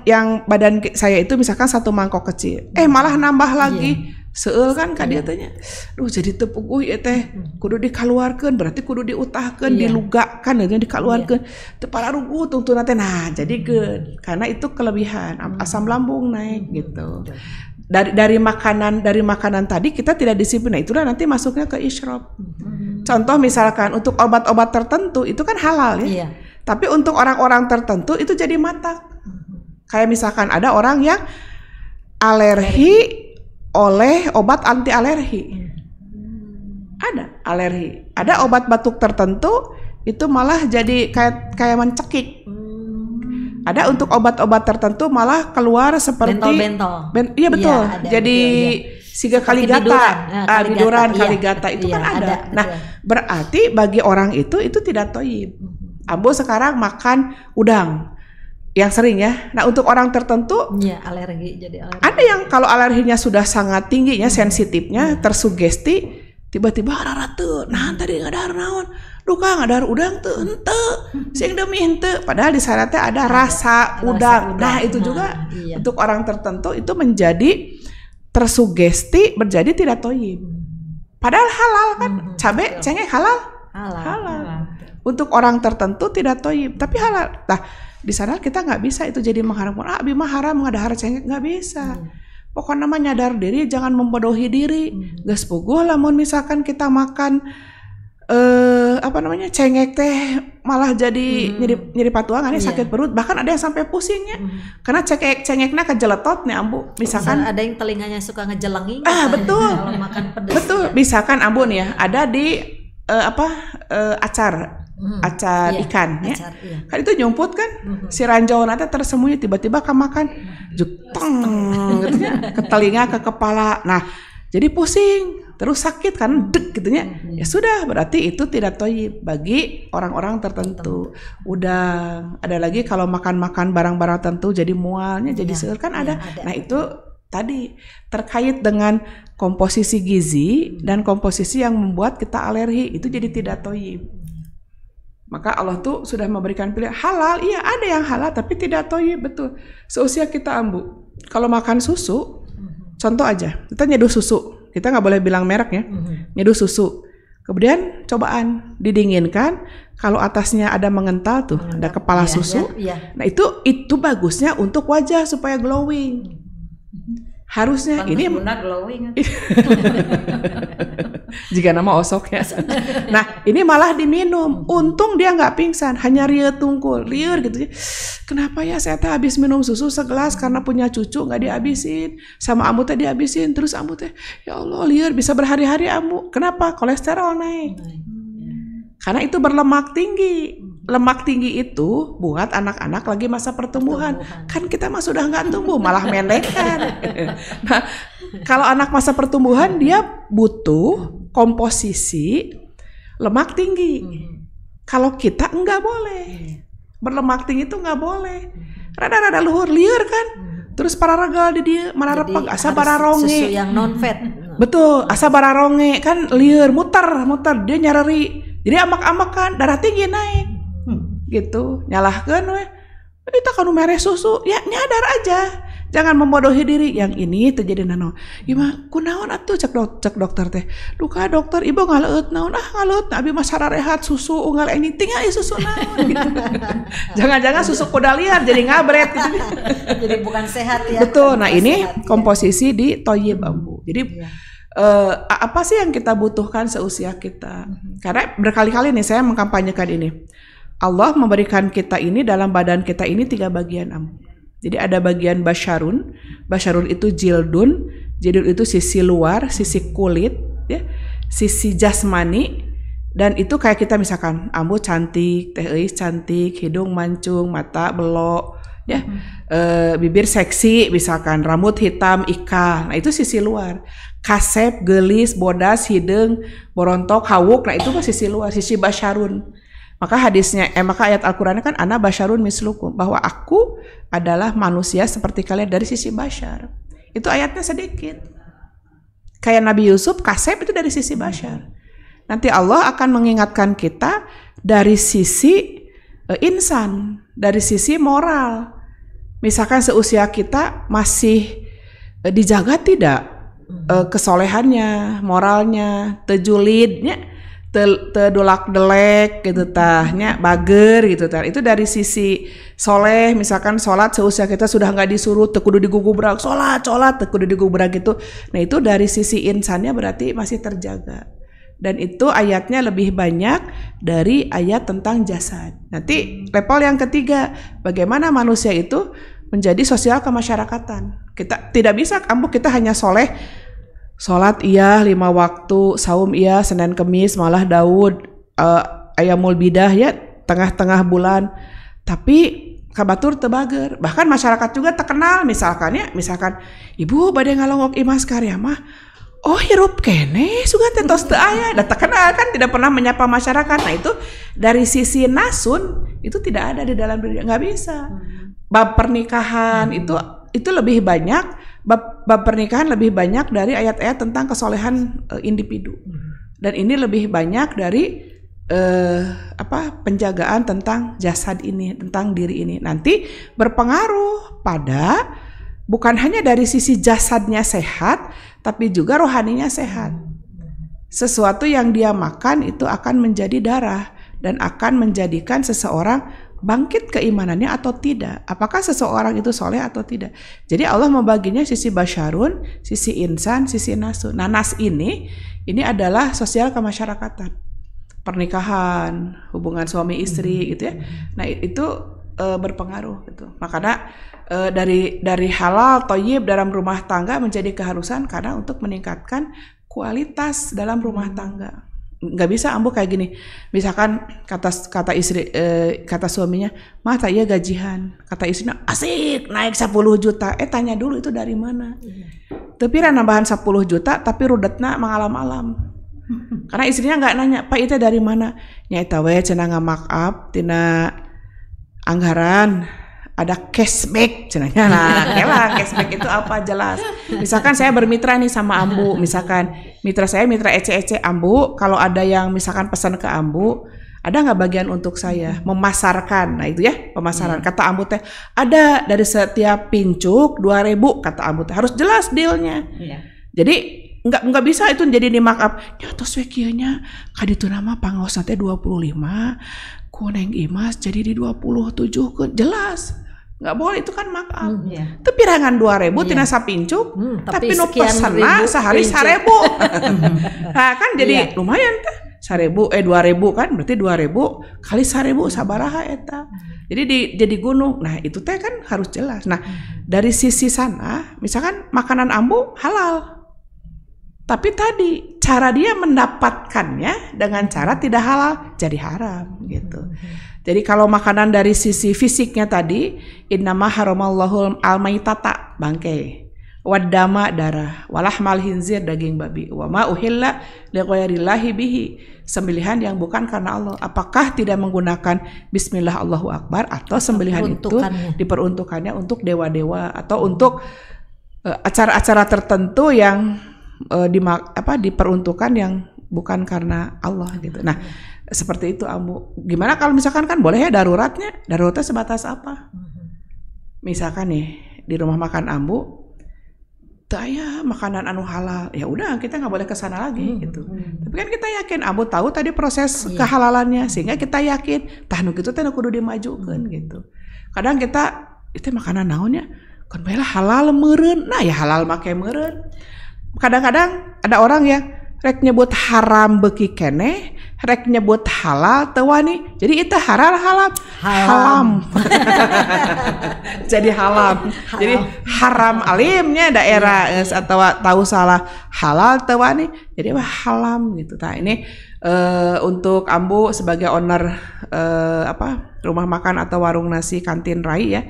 yang badan saya itu misalkan satu mangkok kecil malah nambah lagi seueur kan ka dieu teh nya jadi teu puguh ieu teh kudu dikaluarkeun berarti kudu diutahkeun dilugakan itu dikaluarkeun teu pararugu tungtuna teh nah jadikeun karena itu kelebihan asam lambung naik gitu. Dari makanan tadi kita tidak disiplin, nah itulah nanti masuknya ke isyraf. Contoh misalkan untuk obat-obat tertentu itu kan halal ya, tapi untuk orang-orang tertentu itu jadi matak. Kayak misalkan ada orang yang alergi oleh obat anti alergi, ada alergi, ada obat batuk tertentu itu malah jadi kayak mencekik. Ada untuk obat-obat tertentu malah keluar seperti bentol. Iya betul. Ya, jadi siga kaligata, kaligata itu kan ada. Nah, berarti bagi orang itu tidak toyib. Ambo sekarang makan udang yang sering ya. Nah, untuk orang tertentu alergi. Ada yang kalau alerginya sudah sangat tinggi ya, sensitifnya, tersugesti, tiba-tiba hararateu. Nah, tadi ngadahar naon? Duh Kang, ngadahar udang teu henteu. Sing demi henteu. Padahal di sana teh ada rasa udang. Nah, itu juga untuk orang tertentu itu menjadi tersugesti menjadi tidak toyib. Padahal halal kan? Cabe, cengek halal. Untuk orang tertentu tidak toyib, tapi halal. Nah, di sana kita nggak bisa itu jadi mengharamkan. Abi mah haram ngadahar cengek, nggak bisa. Pokoknya mah nyadar diri, jangan membodohi diri. Geus puguh lamun misalkan kita makan cengek teh malah jadi nyeri patuangan sakit perut, bahkan ada yang sampai pusingnya karena cengeknya kejeletot nih Ambu. Misalkan ada yang telinganya suka ngejelenging betul kalau makan pedas. Betul, misalkan Ambu nih ya ada di acar ikan ya. Kan itu nyumput kan si ranjau nanti tersembunyi tiba-tiba makan juteng gitu ke telinga ke kepala. Nah, jadi pusing terus sakit kan deg gitunya. Ya sudah, berarti itu tidak toyib bagi orang-orang tertentu. Udah ada lagi kalau makan barang-barang tertentu jadi mualnya jadi seueur kan ada. Nah, itu tadi terkait dengan komposisi gizi dan komposisi yang membuat kita alergi, itu jadi tidak thayyib. Maka Allah tuh sudah memberikan pilihan halal, iya ada yang halal tapi tidak thayyib, betul. Seusia kita Ambu, kalau makan susu, contoh aja, kita nyeduh susu, kita nggak boleh bilang merek ya, nyeduh susu. Kemudian cobaan didinginkan, kalau atasnya ada mengental tuh, ada kepala susu. Nah itu bagusnya untuk wajah supaya glowing. Harusnya ini glowing. Jika nama osok ya. Nah ini malah diminum. Untung dia nggak pingsan, hanya liur tungkul, liur gitu. Kenapa ya saya teh habis minum susu segelas karena punya cucu nggak dihabisin, sama Ambu teh dihabisin, terus Ambu teh ya Allah liur bisa berhari-hari Ambu. Kenapa? Kolesterol naik. Karena itu berlemak tinggi. Lemak tinggi itu buat anak-anak lagi masa pertumbuhan. Kan kita mah sudah nggak tumbuh, malah mendekan. Nah, kalau anak masa pertumbuhan dia butuh komposisi lemak tinggi. Kalau kita nggak boleh. Berlemak tinggi itu nggak boleh. Rada-rada luhur, liur kan. Terus para regal di dia mana repeg asa bararonge. Susu yang non fat. Betul, asa bararonge kan liur, muter dia nyarari. Jadi amak-amak kan, darah tinggi naik. Gitu, nyalahkan weh. Kita kan mereh susu, ya nyadar aja. Jangan membodohi diri. Yang ini terjadi nano. Ima kunaon atuh cek dokter teh. Duka dokter, ibu ngaleut naon ngaleut abi mah sararehat susu unggal ini tinggal susu naon gitu. Jangan-jangan susu kuda liar jadi ngabret gitu. Jadi bukan sehat ya. Betul. Nah, ini komposisi di thayyib Ambu. Jadi apa sih yang kita butuhkan seusia kita? Karena berkali-kali nih saya mengkampanyekan ini. Allah memberikan kita ini dalam badan kita ini 3 bagian Ambu. Jadi ada bagian basyarun. Basyarun itu jildun. Jildun itu sisi luar, sisi kulit, ya, sisi jasmani. Dan itu kayak kita misalkan Ambu cantik, teh euis cantik, hidung mancung, mata belok, ya, bibir seksi, misalkan rambut hitam ika. Nah itu sisi luar. Kasep, gelis, bodas, hidung, borontok, hawuk. Nah itu mah sisi luar, sisi basyarun. Maka hadisnya, maka ayat Al-Qurannya kan ana basyarun mislukum, bahwa aku adalah manusia seperti kalian dari sisi basyar. Itu ayatnya sedikit. Kayak Nabi Yusuf, kasep itu dari sisi basyar. Nanti Allah akan mengingatkan kita dari sisi insan, dari sisi moral. Misalkan seusia kita masih dijaga tidak kesolehannya, moralnya, tejulidnya, tedulak delek gitu tahnya bager gitu tah. Itu dari sisi soleh. Misalkan sholat seusia kita sudah nggak disuruh tekudu digugubrak sholat tekudu digugubrak gitu. Nah itu dari sisi insannya berarti masih terjaga. Dan itu ayatnya lebih banyak dari ayat tentang jasad. Nanti level yang ketiga, bagaimana manusia itu menjadi sosial kemasyarakatan. Kita tidak bisa Ambu kita hanya soleh, sholat iya 5 waktu, saum iya Senin Kemis, malah Daud ayamul bidah ya tengah-tengah bulan, tapi kabatur tebager. Bahkan masyarakat juga terkenal misalkan ibu badai ngalongok imas karya mah oh hirup kene sugan tetos teu aya, da terkenal kan tidak pernah menyapa masyarakat. Nah itu dari sisi nasun itu tidak ada di dalam diri, nggak bisa. Bab pernikahan itu lebih banyak, bab pernikahan lebih banyak dari ayat-ayat tentang kesolehan individu. Dan ini lebih banyak dari penjagaan tentang jasad ini, tentang diri ini. Nanti berpengaruh pada bukan hanya dari sisi jasadnya sehat, tapi juga rohaninya sehat. Sesuatu yang dia makan itu akan menjadi darah dan akan menjadikan seseorang bangkit keimanannya atau tidak. Apakah seseorang itu soleh atau tidak. Jadi Allah membaginya sisi basyarun, sisi insan, sisi nasun. Nah nas ini adalah sosial kemasyarakatan. Pernikahan, hubungan suami istri gitu ya. Nah itu berpengaruh gitu. Makanya dari halal thayyib dalam rumah tangga menjadi keharusan karena untuk meningkatkan kualitas dalam rumah tangga. Nggak bisa Ambu kayak gini. Misalkan kata istri kata suaminya, "Mah tak iya gajian." Kata istrinya, "Asik, naik 10 juta." Tanya dulu itu dari mana? Tapi nambahan 10 juta tapi rudetna mangalam-alam. Karena istrinya nggak nanya, "Pak itu dari mana?" Nya eta we cenah ngamak up tina anggaran ada cashback cenanya. Nah, kelah cashback itu apa jelas. Misalkan saya bermitra nih sama Ambu, misalkan mitra saya mitra EC Ambu, kalau ada yang misalkan pesan ke Ambu, ada nggak bagian untuk saya memasarkan? Nah itu ya pemasaran. Kata Ambu teh ada dari setiap pincuk 2.000 kata Ambu teh harus jelas dealnya. Jadi nggak bisa itu jadi di markup. Nyata sekiannya kaditu nama pangos nanti 25, kuneng imas jadi di 27 ke jelas. Nggak boleh itu kan markup. Itu pirangan 2.000 tina sapincuk, tapi nu pesena sehari 1.000. Nah kan jadi lumayan teh. 2.000 kan berarti 2.000 kali 1.000 sabaraha eta. Jadi jadi gunung. Nah, itu teh kan harus jelas. Nah, dari sisi sana misalkan makanan Ambu halal. Tapi tadi cara dia mendapatkannya dengan cara tidak halal jadi haram gitu. Jadi kalau makanan dari sisi fisiknya tadi innama haramallahu al-maitata bangkai. Wadama darah, walahmal hinzir daging babi, wa ma uhilla lighairillahi bihi, sembelihan yang bukan karena Allah. Apakah tidak menggunakan bismillah Allahu akbar atau sembelihan itu diperuntukannya untuk dewa-dewa atau untuk acara-acara tertentu yang diperuntukkan yang bukan karena Allah gitu. Nah, seperti itu Ambu. Gimana kalau misalkan kan boleh ya daruratnya? Daruratnya sebatas apa? Misalkan nih di rumah makan Ambu saya makanan anu halal, ya udah kita nggak boleh kesana lagi gitu. Tapi kan kita yakin Ambu tahu tadi proses kehalalannya sehingga kita yakin tah nu kitu teh kudu dimajukeun gitu. Kadang kita itu makanan naonnya kan bae halal meureun. Nah ya halal make meureun. Kadang-kadang ada orang yang rek nyebut haram beuki keneh, rek nyebut halal teu wani. Jadi itu haram. Jadi halam. Jadi haram alimnya daerah atau tahu salah halal teu wani. Jadi halam gitu. Nah, ini untuk Ambu sebagai owner rumah makan atau warung nasi kantin Rai ya.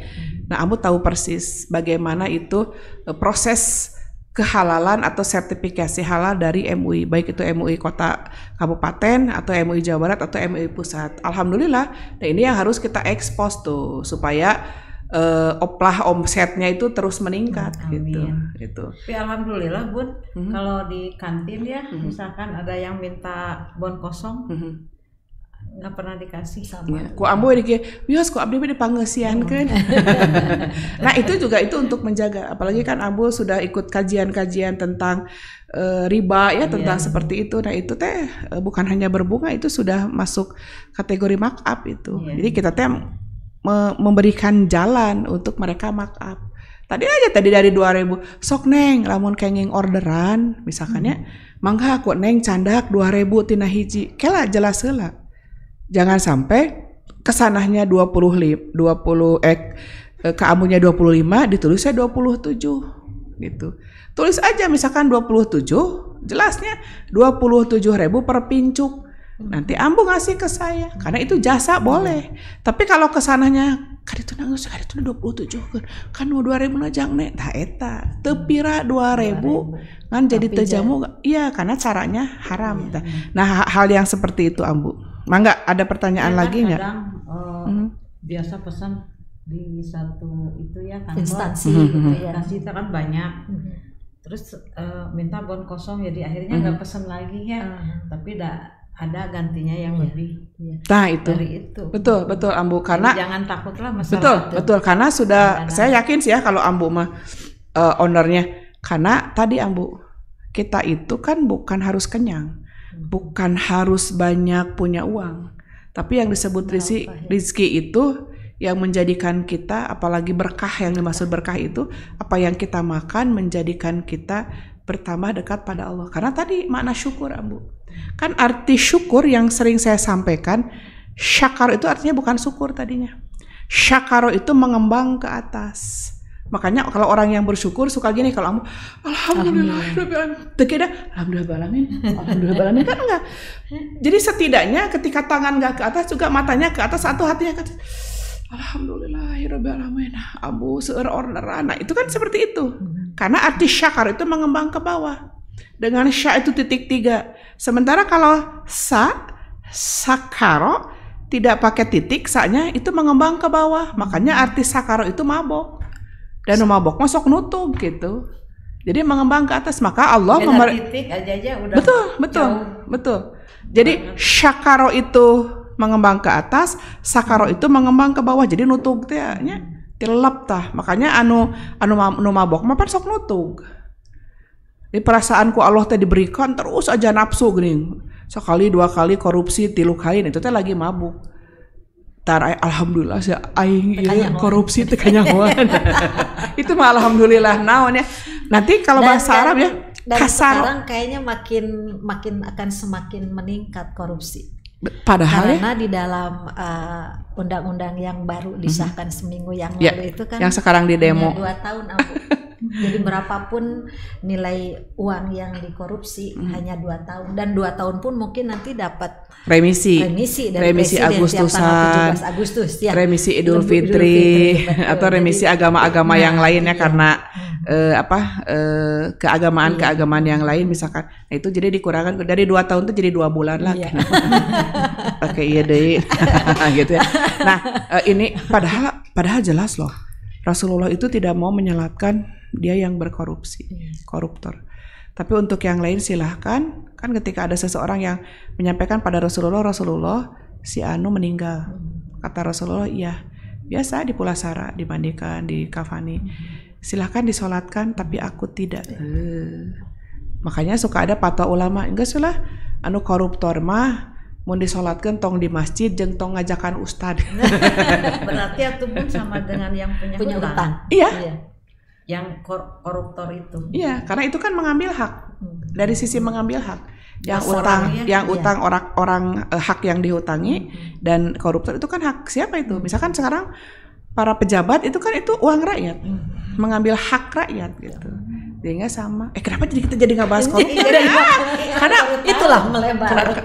Nah, Ambu tahu persis bagaimana itu proses kehalalan atau sertifikasi halal dari MUI, baik itu MUI kota kabupaten atau MUI Jawa Barat atau MUI pusat. Alhamdulillah, nah ini yang harus kita expose tuh supaya omsetnya itu terus meningkat gitu. Tapi alhamdulillah Bun, kalau di kantin ya misalkan ada yang minta bon kosong, nggak pernah dikasih sama. Ku Ambu dikit, bios ku abdi dipanggeusiankeun. Nah itu juga itu untuk menjaga, apalagi kan Ambu sudah ikut kajian-kajian tentang riba ya tentang seperti itu. Nah itu teh bukan hanya berbunga, itu sudah masuk kategori markup itu. Jadi kita teh memberikan jalan untuk mereka markup. Tadi dari 2.000 sok neng lamun kenging orderan misalkannya mangga aku neng candak 2.000 tina hiji kela jelas heula. Jangan sampai kesanahnya 20 ke Ambunya 25 ditulisnya 27 gitu. Tulis aja misalkan 27, jelasnya 27.000 per pincuk. Nanti Ambu ngasih ke saya karena itu jasa boleh. Tapi kalau kesanahnya kaditu 27 kan 2.000 najang nek tah eta teu pira 2.000 kan jadi teu jamu. Iya karena caranya haram. Nah hal yang seperti itu Ambu. Mangga ada pertanyaan lagi nggak? Biasa pesan di satu itu ya kantor instansi gitu ya. Instansi itu kan banyak. Terus minta bon kosong jadi akhirnya nggak pesan lagi ya. Tapi ada gantinya yang lebih. Nah itu. Dari itu. Betul Ambu karena jadi jangan takutlah masalah. Betul karena sudah saya yakin sih ya kalau Ambu mah ownernya karena tadi Ambu kita itu kan bukan harus kenyang. Bukan harus banyak punya uang, tapi yang disebut rizki itu yang menjadikan kita, apalagi berkah yang dimaksud berkah itu, apa yang kita makan menjadikan kita bertambah dekat pada Allah. Karena tadi makna syukur Ambu, kan arti syukur yang sering saya sampaikan, syakar itu artinya bukan syukur tadinya, syakaro itu mengembang ke atas. Makanya kalau orang yang bersyukur suka gini kalau Ambu alhamdulillah alhamdulillah kan enggak. Jadi setidaknya ketika tangan enggak ke atas juga matanya ke atas atau hatinya ke atas. Alhamdulillahirabbil alamin. Ambu seueur orderan. Nah, itu kan seperti itu. Karena arti syakar itu mengembang ke bawah. Dengan sya itu titik 3. Sementara kalau sakaro tidak pakai titik, saknya itu mengembang ke bawah. Makanya arti sakaro itu mabok. Dan mabok masuk nutug gitu. Jadi mengembang ke atas, maka Allah titik aja udah betul. Jadi syakaro itu mengembang ke atas, sakaro itu mengembang ke bawah. Jadi nutug teh nya tilep tah. Makanya anu mabok mah pan sok nutug. Di perasaanku Allah teh diberikan terus aja nafsu geuning. Sekali, 2 kali korupsi, 3 kali itu teh lagi mabuk. Alhamdulillah sih aing korupsi teh kanyahoan. Itu mah alhamdulillah naon ya. Nanti kalau bahasa Arab ya kasar. Sekarang kayaknya makin akan semakin meningkat korupsi. Padahal karena di dalam undang-undang yang baru disahkan seminggu yang lalu itu kan yang sekarang di demo 2 tahun jadi berapapun nilai uang yang dikorupsi hanya 2 tahun, dan 2 tahun pun mungkin nanti dapat remisi dari Agustusan, 17 Agustus ya, remisi Idul Fitri atau remisi agama-agama yang lainnya karena keagamaan yang lain misalkan. Nah, itu jadi dikurangkan dari 2 tahun itu jadi 2 bulan lah. Oke, iya deh. Gitu ya. Nah, ini padahal jelas loh. Rasulullah itu tidak mau menyalahkan dia yang berkorupsi, koruptor. Tapi untuk yang lain silahkan. Kan ketika ada seseorang yang menyampaikan pada Rasulullah, si anu meninggal. Kata Rasulullah, iya, biasa dipulasara, dimandikan, dikafani. Silahkan disolatkan, tapi aku tidak. Makanya suka ada fatwa ulama, enggak salah, anu koruptor mah mun disolatkeun tong di masjid jeung tong ngajakan ustad. Berarti itu pun sama dengan yang punya hutang. Iya. Yang koruptor itu. Iya, karena itu kan mengambil hak. Dari sisi mengambil hak. Yang utang orang hak yang dihutangi, dan koruptor itu kan hak siapa itu? Misalkan sekarang para pejabat itu kan itu uang rakyat. Mengambil hak rakyat gitu. Sehingga sama. Kenapa kita jadi nggak bahas koruptor? Karena itulah melebar.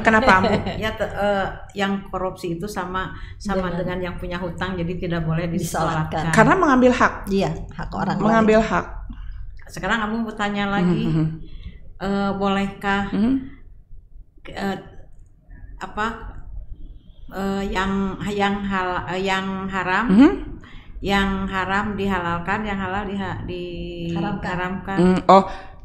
Kenapa Ambu? Ya, yang korupsi itu sama dengan yang punya hutang, jadi tidak boleh disolatkan. Karena mengambil hak. Iya, hak orang lain. Mengambil hak. Sekarang Ambu bertanya lagi, bolehkah yang haram? Yang haram dihalalkan, yang halal diharamkan.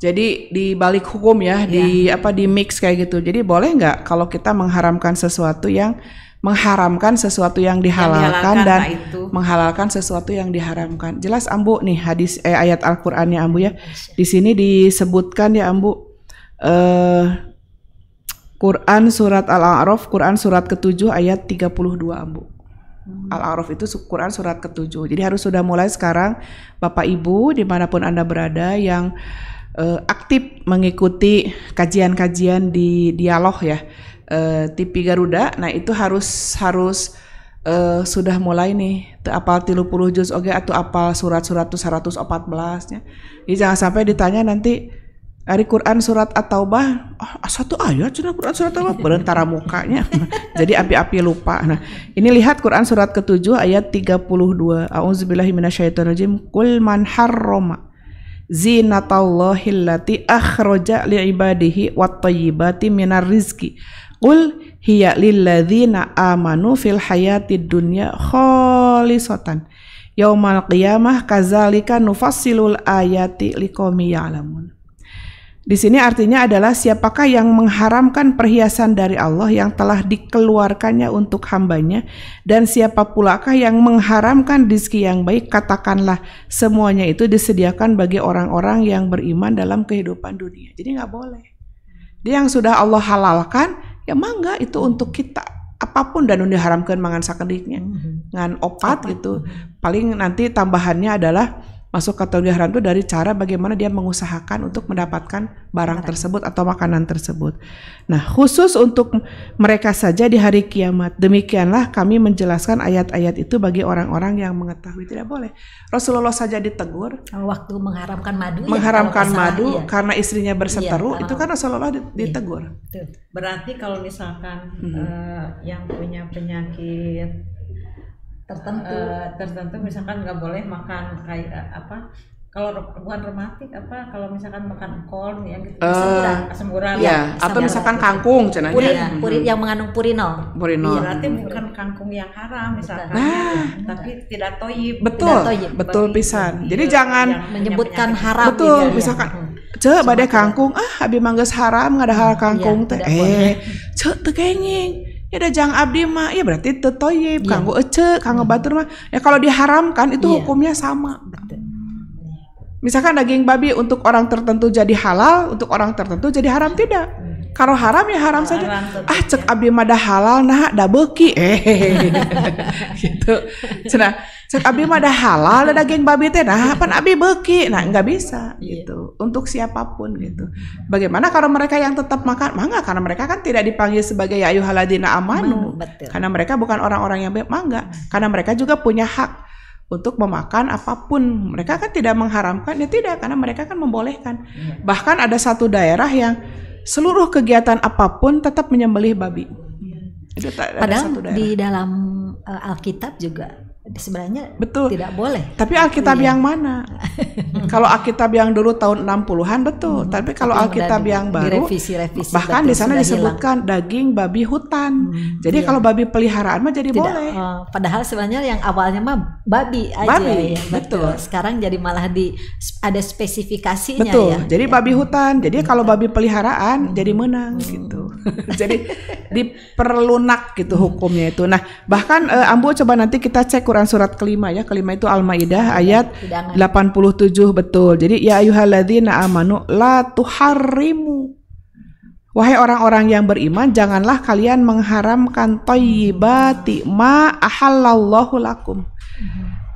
Jadi di balik hukum ya, di mix kayak gitu. Jadi boleh nggak kalau kita mengharamkan sesuatu yang dihalalkan dan menghalalkan sesuatu yang diharamkan. Jelas Ambu nih hadis ayat Al-Qur'annya Ambu ya. Di sini disebutkan ya Ambu, Quran surat Al-A'raf, Quran surat ke-7 ayat 32 Ambu. Al-A'raf itu Quran surat ke-7. Jadi harus sudah mulai sekarang Bapak Ibu dimanapun Anda berada yang aktif mengikuti kajian-kajian di Dialog ya, TV Garuda. Nah itu harus sudah mulai nih apal 30 juz oge atau apal surat-surat tuh 114 nya. Jadi jangan sampai ditanya nanti dari Quran surat At-Taubah, satu ayat sudah Quran surat At-Taubah berentara mukanya. Jadi api-api lupa. Nah, ini lihat Quran surat ke-7 ayat 32. A'udzubillahi minasyaitonirrajim. Qul man harrama zinatallahi allati akhraja li'ibadihi wat-thayyibati minar rizqi. Qul hiya lilladzina amanu fil hayatid dunya khalisatan yaumal qiyamah kadzalika nufassilul ayati liqaumi ya'lamun. Di sini artinya adalah siapakah yang mengharamkan perhiasan dari Allah yang telah dikeluarkannya untuk hambanya, dan siapa pulakah yang mengharamkan rezeki yang baik, katakanlah semuanya itu disediakan bagi orang-orang yang beriman dalam kehidupan dunia. Jadi nggak boleh. Dia yang sudah Allah halalkan, ya mangga itu untuk kita. Apapun dan diharamkan mangan sakediknya, ngan opat gitu. Paling nanti tambahannya adalah masuk kategori haram itu dari cara bagaimana dia mengusahakan untuk mendapatkan barang tersebut atau makanan tersebut. Nah, khusus untuk mereka saja di hari kiamat. Demikianlah kami menjelaskan ayat-ayat itu bagi orang-orang yang mengetahui. Tidak boleh. Rasulullah saja ditegur waktu mengharamkan madu. Karena istrinya berseteru, itu kan Rasulullah ditegur. Berarti kalau misalkan yang punya penyakit tertentu misalkan nggak boleh makan kayak Kalau bukan rematik apa kalau misalkan makan kol yang gitu asam urat ya, atau misalkan kangkung cenah puri yang mengandung purino. Iya, berarti bukan kangkung yang haram misalkan tapi tidak toyib. Betul pisan. Jadi jangan menyebutkan haram. Betul, misalkan bade kangkung abi manggeus haram ngadahar kangkung teh teu kenging. Ya ada jang abdi mah ya berarti teu toyib, kanggo kanggo batur mah. Ya kalau diharamkan itu hukumnya sama. Misalkan daging babi untuk orang tertentu jadi halal, untuk orang tertentu jadi haram tidak. Kalau haram ya haram saja. Cek abdi mah dah halal nah da beuki gitu. Cenah cek abdi mah dah halal da daging babi teh nah pan abdi beuki. Nah enggak bisa gitu. Untuk siapapun gitu. Bagaimana kalau mereka yang tetap makan? Mangga karena mereka kan tidak dipanggil sebagai ya ayyuhalladzina amanu. Karena mereka bukan orang-orang yang mangga. Karena mereka juga punya hak untuk memakan apapun. Mereka kan tidak mengharamkan, ya tidak, karena mereka kan membolehkan. Bahkan ada satu daerah yang seluruh kegiatan apapun tetap menyembelih babi. Itu padahal di dalam Alkitab juga sebenarnya tidak boleh. Tapi Alkitab yang mana? Kalau Alkitab yang dulu tahun 60-an betul, tapi kalau Alkitab yang baru bahkan di sana disebutkan daging babi hutan. Jadi kalau babi peliharaan mah jadi boleh. Padahal sebenarnya yang awalnya mah babi aja ya. Betul. Sekarang jadi malah ada spesifikasinya betul. Jadi babi hutan. Jadi kalau babi peliharaan jadi menang gitu. Jadi diperlunak gitu hukumnya itu. Nah, bahkan Ambu coba nanti kita cek Quran surat kelima ya. Kelima itu Al-Maidah ayat 87 betul. Jadi ya ayyuhalladzina amanu la tuharrimu. Wahai orang-orang yang beriman, janganlah kalian mengharamkan thayyibati ma ahallallahu lakum.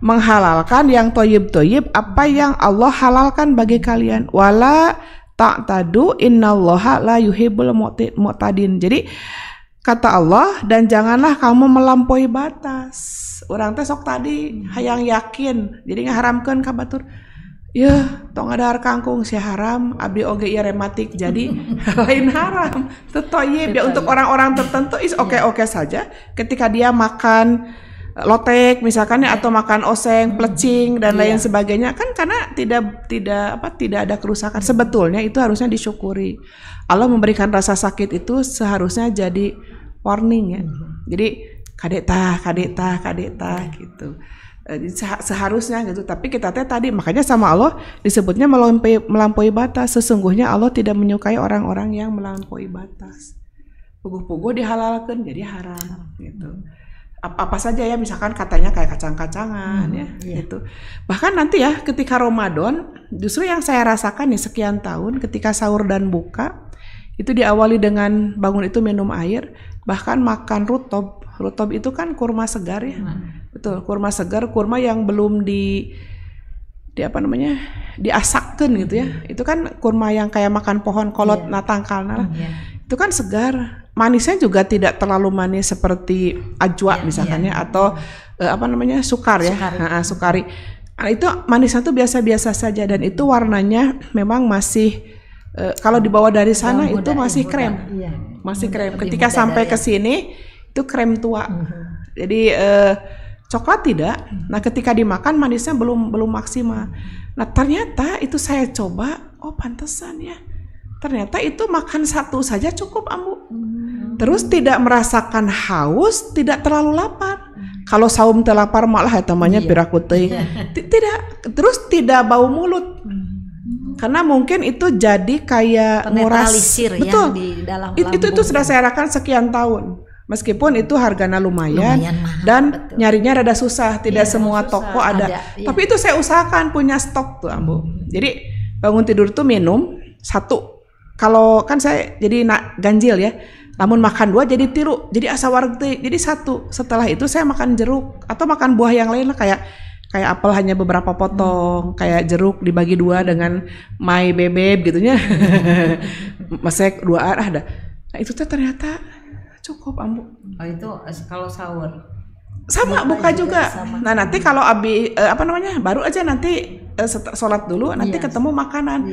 Menghalalkan yang thayyib-thayyib apa yang Allah halalkan bagi kalian. Wala ta'tadu innallaha la yuhibbul mu'tadin. Jadi kata Allah, dan janganlah kamu melampaui batas. Urang teh sok tadi hayang yakin, jadi ngaharamkeun ka batur. Ya, tong ngadahar kangkung si haram, abdi oge ieu rematik jadi lain haram. Teu thayyib ya untuk orang-orang tertentu is oke-oke saja ketika dia makan lotek misalkan ya, atau makan oseng, plecing dan lain sebagainya kan karena tidak ada kerusakan. Sebetulnya itu harusnya disyukuri. Allah memberikan rasa sakit itu seharusnya jadi warning ya. Jadi kadeta gitu. Seharusnya gitu. Tapi kita tadi makanya sama Allah disebutnya melampaui batas. Sesungguhnya Allah tidak menyukai orang-orang yang melampaui batas. Puguh-puguh dihalalkan jadi haram gitu. Apa saja ya misalkan katanya kayak kacang-kacangan gitu. Bahkan nanti ya ketika Ramadan justru yang saya rasakan nih sekian tahun ketika sahur dan buka itu diawali dengan bangun itu minum air, bahkan makan rutob itu kan kurma segar ya. Betul, kurma segar, kurma yang belum diasakkan gitu ya. Itu kan kurma yang kayak makan pohon kolot tangkalna lah. Itu kan segar. Manisnya juga tidak terlalu manis seperti ajwa misalkan ya, atau sukar ya. Sukari. Nah, itu manisnya tuh biasa-biasa saja dan itu warnanya memang masih kalau dibawa dari sana itu masih krem. Masih krem. Ketika sampai ke sini itu krem tua. Jadi coklat tidak. Nah, ketika dimakan manisnya belum maksimal. Nah, ternyata itu saya coba, oh pantesan ya. Ternyata itu makan satu saja cukup, Ambu. Terus tidak merasakan haus, tidak terlalu lapar. Kalau saum teu lapar malah eta mah nya piraku teuing. Tidak, terus tidak bau mulut. Karena mungkin itu jadi kayak nguras. Betul. Di dalam itu sudah saya rasakan sekian tahun. Meskipun itu harganya lumayan dan nyarinya rada susah, tidak semua toko ada. Tapi itu saya usahakan punya stok tuh, Ambu. Jadi bangun tidur tuh minum satu. Kalau kan saya jadi ganjil ya. Namun makan dua jadi tiru, jadi asa wareg teh, jadi satu. Setelah itu saya makan jeruk atau makan buah yang lain lah kayak apel hanya beberapa potong, kayak jeruk dibagi dua dengan my bebek gitunya. Masek dua ada. Nah itu tuh ternyata cukup, Ambu. Oh itu kalau sahur. Sama buka juga. Sama. Nah nanti kalau baru aja nanti sholat dulu, nanti ketemu makanan.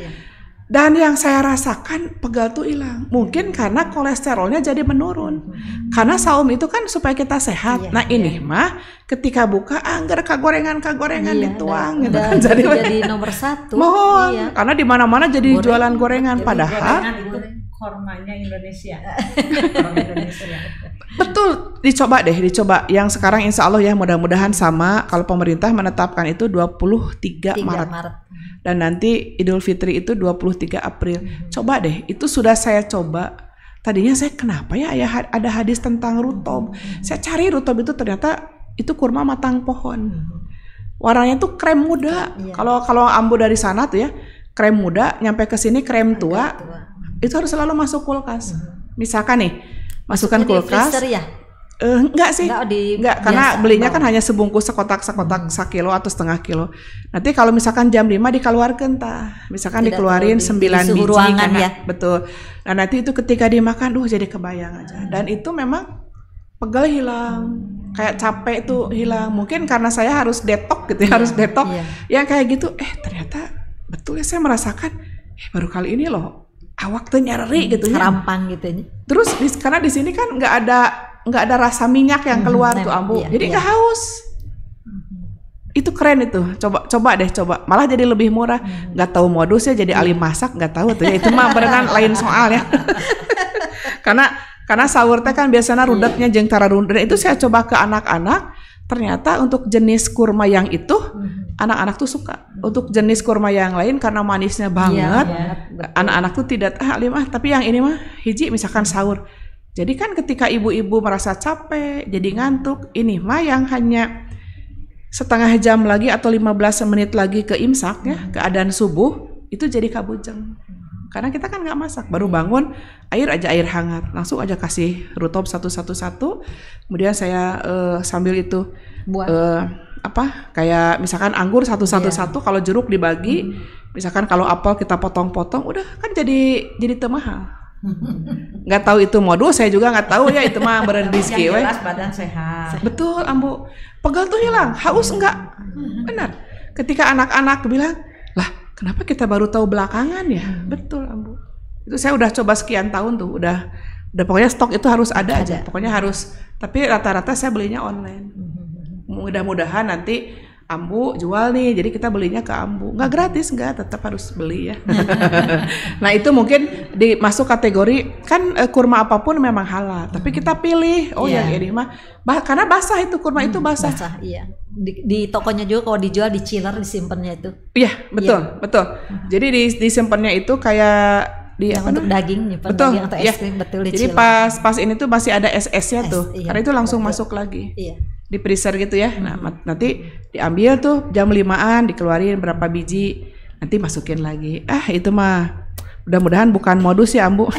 Dan yang saya rasakan pegal tuh hilang. Mungkin karena kolesterolnya jadi menurun. Karena saum itu kan supaya kita sehat. Nah ini mah ketika buka anggar kagorengan dituang gitu kan. Jadi nomor 1. Mohon. Karena di mana-mana jadi jualan gorengan. Padahal gorengan itu kormanya Indonesia. Betul, dicoba. Yang sekarang insya Allah ya mudah-mudahan sama. Kalau pemerintah menetapkan itu 23 Maret. Dan nanti Idul Fitri itu 23 April. Coba deh, itu sudah saya coba. Tadinya saya kenapa ya ada hadis tentang rutob. Saya cari rutob itu ternyata itu kurma matang pohon. Warnanya tuh krem muda. Kalau ambu dari sana tuh ya, krem muda nyampe ke sini krem tua. Itu harus selalu masuk kulkas. Misalkan nih, masukkan kulkas. Freezer ya? Enggak sih, enggak karena belinya kan hanya sebungkus sekotak sekilo atau setengah kilo. Nanti kalau misalkan jam 5 dikeluarkan misalkan tidak dikeluarin 9 biji kan, ya. Betul. Nah nanti itu ketika dimakan, jadi kebayang aja. Dan itu memang pegal hilang, kayak capek itu hilang. Mungkin karena saya harus detok gitu ya, harus detok. Yang kayak gitu, ternyata betul ya saya merasakan, baru kali ini loh awak tuh nyeri gitu ya. Rampang gitu ya. Terus karena di sini kan nggak ada rasa minyak yang keluar tuh ambu, jadi nggak haus. Itu keren itu, coba deh, malah jadi lebih murah. Nggak tahu modusnya jadi ahli masak, nggak tahu tuh ya, itu mah berenang lain soal ya. karena sahur teh kan biasanya rudetnya jeung tara rudet, itu saya coba ke anak-anak, ternyata untuk jenis kurma yang itu anak-anak tuh suka. Untuk jenis kurma yang lain karena manisnya banget, anak-anak tuh tidak tapi yang ini mah hiji misalkan sahur. Jadi kan ketika ibu-ibu merasa capek, jadi ngantuk, ini mah yang hanya setengah jam lagi atau 15 menit lagi ke imsak ya, ke adzan subuh, itu jadi kabujeng. Karena kita kan nggak masak, baru bangun, air hangat, langsung aja kasih rutob satu-satu. Kemudian saya sambil itu buat kayak misalkan anggur satu-satu, kalau jeruk dibagi, misalkan kalau apel kita potong-potong, udah kan jadi temahal. Nggak tahu itu modus, saya juga nggak tahu ya, itu mah berendizki we. Jelas badan sehat. Betul ambu, pegal tuh hilang, haus enggak? Benar. Ketika anak-anak bilang, lah kenapa kita baru tahu belakangan ya? Betul ambu. Itu saya udah coba sekian tahun tuh, udah pokoknya stok itu harus ada aja. Pokoknya harus. Tapi rata-rata saya belinya online. Mudah-mudahan nanti ambu jual nih, jadi kita belinya ke ambu, nggak gratis, nggak, tetap harus beli ya. Nah itu mungkin masuk kategori kan kurma apapun memang halal, tapi kita pilih yang ini mah karena basah, itu kurma itu basah. Iya. Di tokonya juga kalau dijual di chiller disimpannya itu. Iya betul. Jadi disimpannya itu kayak untuk daging, daging atau es krim, betul. Jadi pas ini tuh masih ada es-esnya tuh, karena itu langsung masuk lagi. Di freezer gitu ya. Nah, nanti diambil tuh jam 5-an, dikeluarin berapa biji, nanti masukin lagi. Itu mah mudah-mudahan bukan modus ya, Ambu.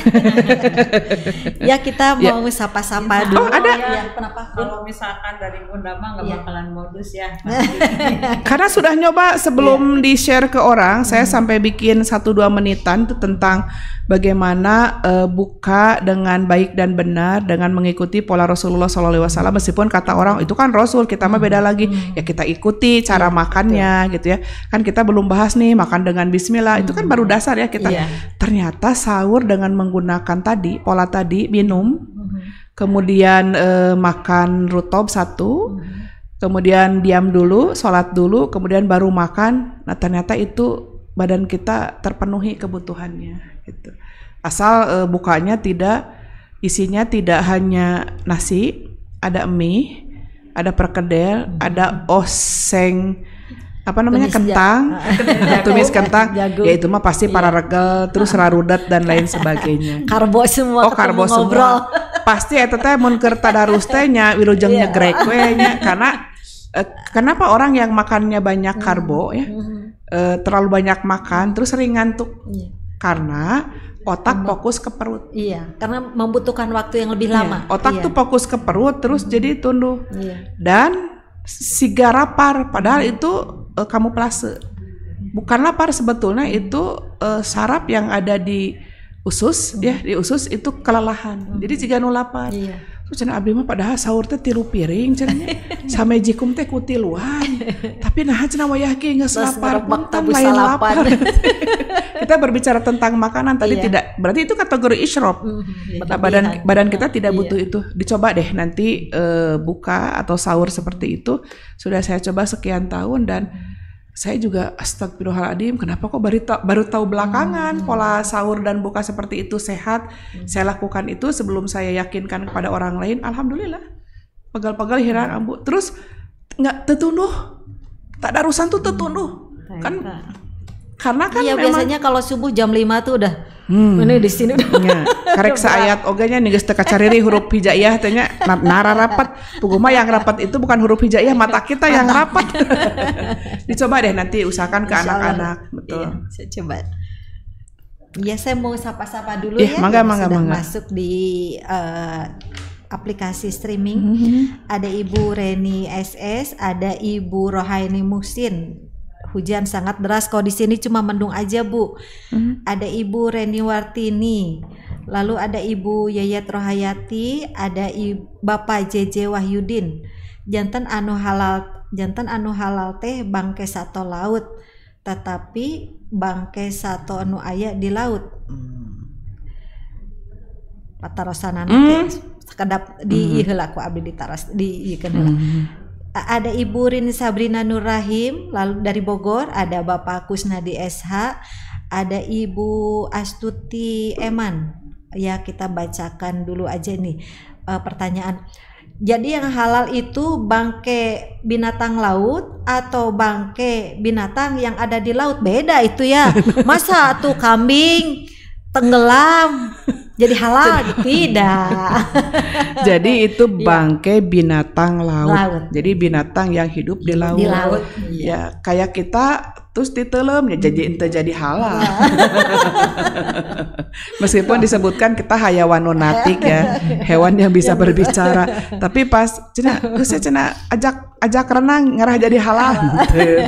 Ya kita mau sapa-sapa dulu. Ada. Kenapa? Kalau misalkan dari Bunda mah nggak bakalan modus ya. Karena sudah nyoba sebelum di-share ke orang, saya sampai bikin 1-2 menitan tuh tentang bagaimana buka dengan baik dan benar dengan mengikuti pola Rasulullah SAW. Meskipun kata orang itu kan Rasul, kita mah beda lagi. Ya kita ikuti cara makannya gitu ya. Kan kita belum bahas nih makan dengan Bismillah. Itu kan baru dasar ya kita. Ternyata sahur dengan menggunakan pola tadi, minum, kemudian makan rutob 1, kemudian diam dulu, sholat dulu, kemudian baru makan. Nah ternyata itu badan kita terpenuhi kebutuhannya gitu. Asal bukanya isinya tidak hanya nasi, ada mie, ada perkedel, ada oseng, kentang, tumis kentang, ya itu mah pasti para regel, terus rarudat dan lain sebagainya. Karbo semua. Karbo semua. Pasti eta teh mun keur tadarus teh nya wilujeng nyegrek we nya, karena kenapa orang yang makannya banyak karbo ya, terlalu banyak makan terus sering ngantuk, karena otak fokus ke perut. Iya, karena membutuhkan waktu yang lebih lama. Otak tuh fokus ke perut terus jadi tunduh. Dan siga lapar, padahal itu kamuflase. Bukan lapar sebetulnya, itu saraf yang ada di usus ya, di usus itu kelelahan. Jadi jika nu lapar. Terus cenah abdi mah padahal sahur teh 3 piring cenanya. Samejikum teh kutiluan. Tapi nah cenah wayah ge geus lapar pun lain lapar. kita berbicara tentang makanan tadi tidak, berarti itu kategori isyraf. Badan kita tidak butuh itu. Dicoba deh nanti buka atau sahur seperti itu. Sudah saya coba sekian tahun dan saya juga astagfirullahaladzim, kenapa kok baru tahu belakangan pola sahur dan buka seperti itu sehat. Saya lakukan itu sebelum saya yakinkan kepada orang lain. Alhamdulillah, pegal-pegal hirang ambu. Terus nggak tertunduh, tak ada urusan tuh tertunduh kan? Karena kan iya, memang biasanya kalau subuh jam 5 tuh udah ini di sini udah. Karek saayat ogenya nih geus teu kacariri huruf hijaiyah teh nya nara rapat. Puguma yang rapat itu bukan huruf hijaiyah, mata kita yang rapat. Dicoba deh nanti usahakan ke anak-anak. Betul. Iya, saya coba. Ya, saya mau sapa-sapa dulu ya. Mangga. Masuk di aplikasi streaming. Ada Ibu Reni SS, ada Ibu Rohaini Muhsin. Hujan sangat deras, kok di sini cuma mendung aja, Bu. Ada Ibu Reni Wartini, lalu ada Ibu Yayat Rohayati, ada Bapak JJ Wahyudin. Janten anu halal teh bangke sato laut, tetapi bangke sato anu aya di laut. Patarosanana teh sekedap di heula ku abdi ditaras di ikeun heula. Ada Ibu Rini Sabrina Nur Rahim, lalu dari Bogor ada Bapak Kusnadi SH, ada Ibu Astuti Eman. Ya, kita bacakan dulu aja nih pertanyaan. Jadi yang halal itu bangke binatang laut atau bangke binatang yang ada di laut? Beda itu ya. Masa tuh kambing tenggelam jadi halal? Tidak. Jadi itu bangke binatang laut. Jadi binatang yang hidup di laut. Ya, kayak kita terus ditelem ya jadi halal. Meskipun disebutkan kita hayawan nonatik ya, hewan yang bisa berbicara. Tapi pas cenah ajak renang ngarah jadi halal.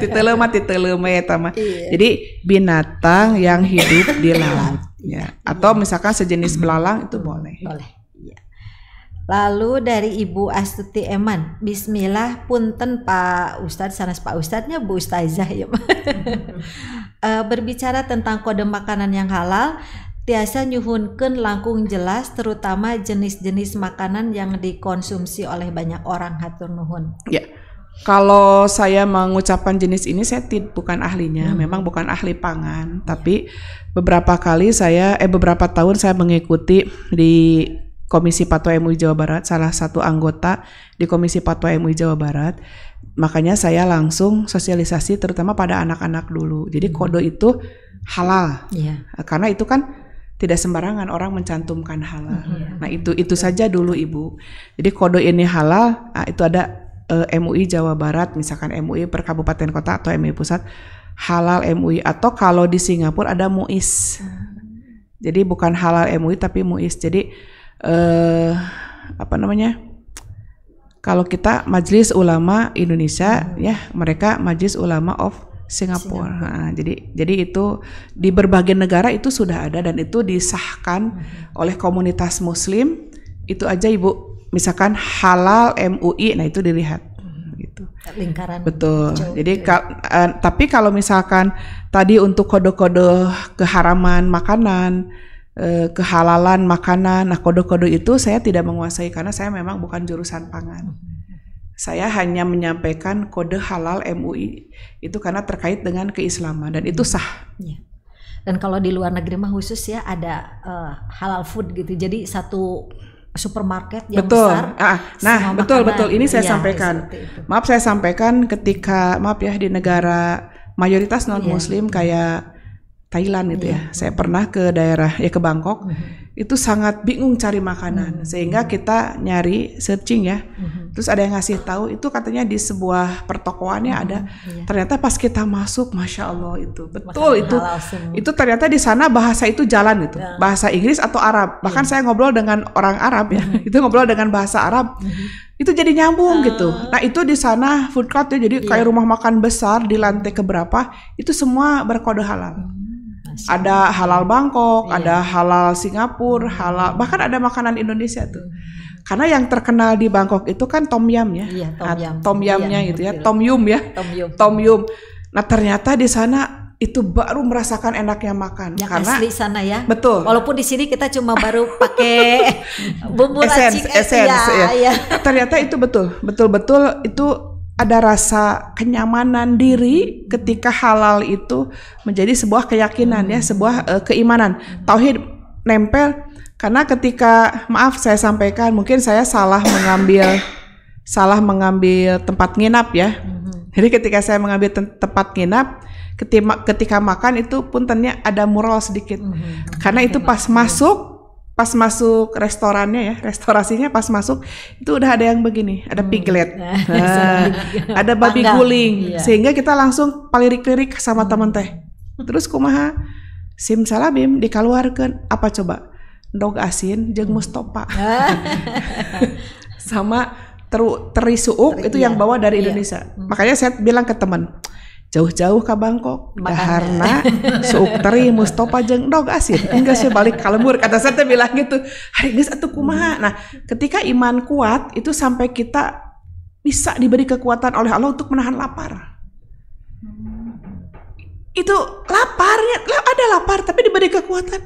Titelem eta mah. Jadi binatang yang hidup di laut. Ya, atau misalkan sejenis belalang itu boleh. Ya. Lalu dari Ibu Astuti Eman, Bismillah punten Pak Ustadz, sanes Pak Ustadznya Bu Ustazah ya. Berbicara tentang kode makanan yang halal, tiasa nyuhunkeun langkung jelas terutama jenis-jenis makanan yang dikonsumsi oleh banyak orang, hatur nuhun. Ya. Kalau saya mengucapkan jenis ini, saya bukan ahlinya, memang bukan ahli pangan, tapi beberapa tahun saya mengikuti di Komisi Fatwa MUI Jawa Barat, salah satu anggota di Komisi Fatwa MUI Jawa Barat. Makanya saya langsung sosialisasi terutama pada anak-anak dulu. Jadi kode itu halal, karena itu kan tidak sembarangan orang mencantumkan halal. Nah itu saja dulu Ibu. Jadi kode ini halal, itu ada MUI Jawa Barat, misalkan MUI per kabupaten kota atau MUI pusat, halal MUI, atau kalau di Singapura ada MUIS. Jadi bukan halal MUI tapi MUIS. Jadi kalau kita Majelis Ulama Indonesia ya, mereka Majelis Ulama of Singapura. Nah, jadi itu di berbagai negara itu sudah ada dan itu disahkan oleh komunitas Muslim. Itu aja Ibu. Misalkan halal MUI, nah itu dilihat gitu. Lingkaran. Betul. Jadi tapi kalau misalkan tadi untuk kode-kode keharaman makanan, kehalalan makanan, nah kode-kode itu saya tidak menguasai karena saya memang bukan jurusan pangan. Saya hanya menyampaikan kode halal MUI itu karena terkait dengan keislaman dan itu sah. Dan kalau di luar negeri mah khusus ya ada halal food gitu. Jadi satu supermarket yang besar. Nah, betul. Ini saya sampaikan. Maaf saya sampaikan ketika di negara mayoritas non muslim kayak Thailand gitu ya. Saya pernah ke daerah ke Bangkok. Itu sangat bingung cari makanan sehingga kita nyari searching ya. Terus ada yang ngasih tahu itu katanya di sebuah pertokoannya ada. Ternyata pas kita masuk, masya Allah itu betul itu ternyata di sana bahasa itu jalan gitu. Bahasa Inggris atau Arab. Bahkan saya ngobrol dengan orang Arab ya. Itu ngobrol dengan bahasa Arab. Itu jadi nyambung gitu. Nah itu di sana food court ya. Jadi kayak rumah makan besar di lantai keberapa itu semua berkode halal. Ada halal Bangkok, ada halal Singapura, halal, bahkan ada makanan Indonesia tuh. Karena yang terkenal di Bangkok itu kan tom yum ya, tom yumnya gitu ya, tom yum. Nah ternyata di sana itu baru merasakan enaknya makan. Yang karena asli sana ya. Betul. Walaupun di sini kita cuma baru pakai bumbu racik ya. Ternyata itu betul-betul itu ada rasa kenyamanan diri ketika halal itu menjadi sebuah keyakinan ya, sebuah keimanan. Tauhid nempel karena ketika maaf saya sampaikan mungkin saya salah mengambil tempat nginap ya. Jadi ketika saya mengambil tempat nginap, ketika makan itu puntennya ada mural sedikit. Karena itu pas masuk restorannya ya, restorasinya pas masuk itu udah ada yang begini, ada piglet, ada babi guling, sehingga kita langsung palirik-lirik sama temen teh. Terus kumaha? Simsalabim dikaluarkeun apa coba? Endog asin jeung mustopa. Sama teri suuk itu yang bawa dari Indonesia. Makanya saya bilang ke teman, jauh-jauh ke Bangkok, daharna suuk teri mustopa jeung endog asin. Enggak sih balik ka lembur, kata saya bilang gitu. Hari geus atuh kumaha. Nah, ketika iman kuat itu sampai kita bisa diberi kekuatan oleh Allah untuk menahan lapar. Itu laparnya, ada lapar tapi diberi kekuatan.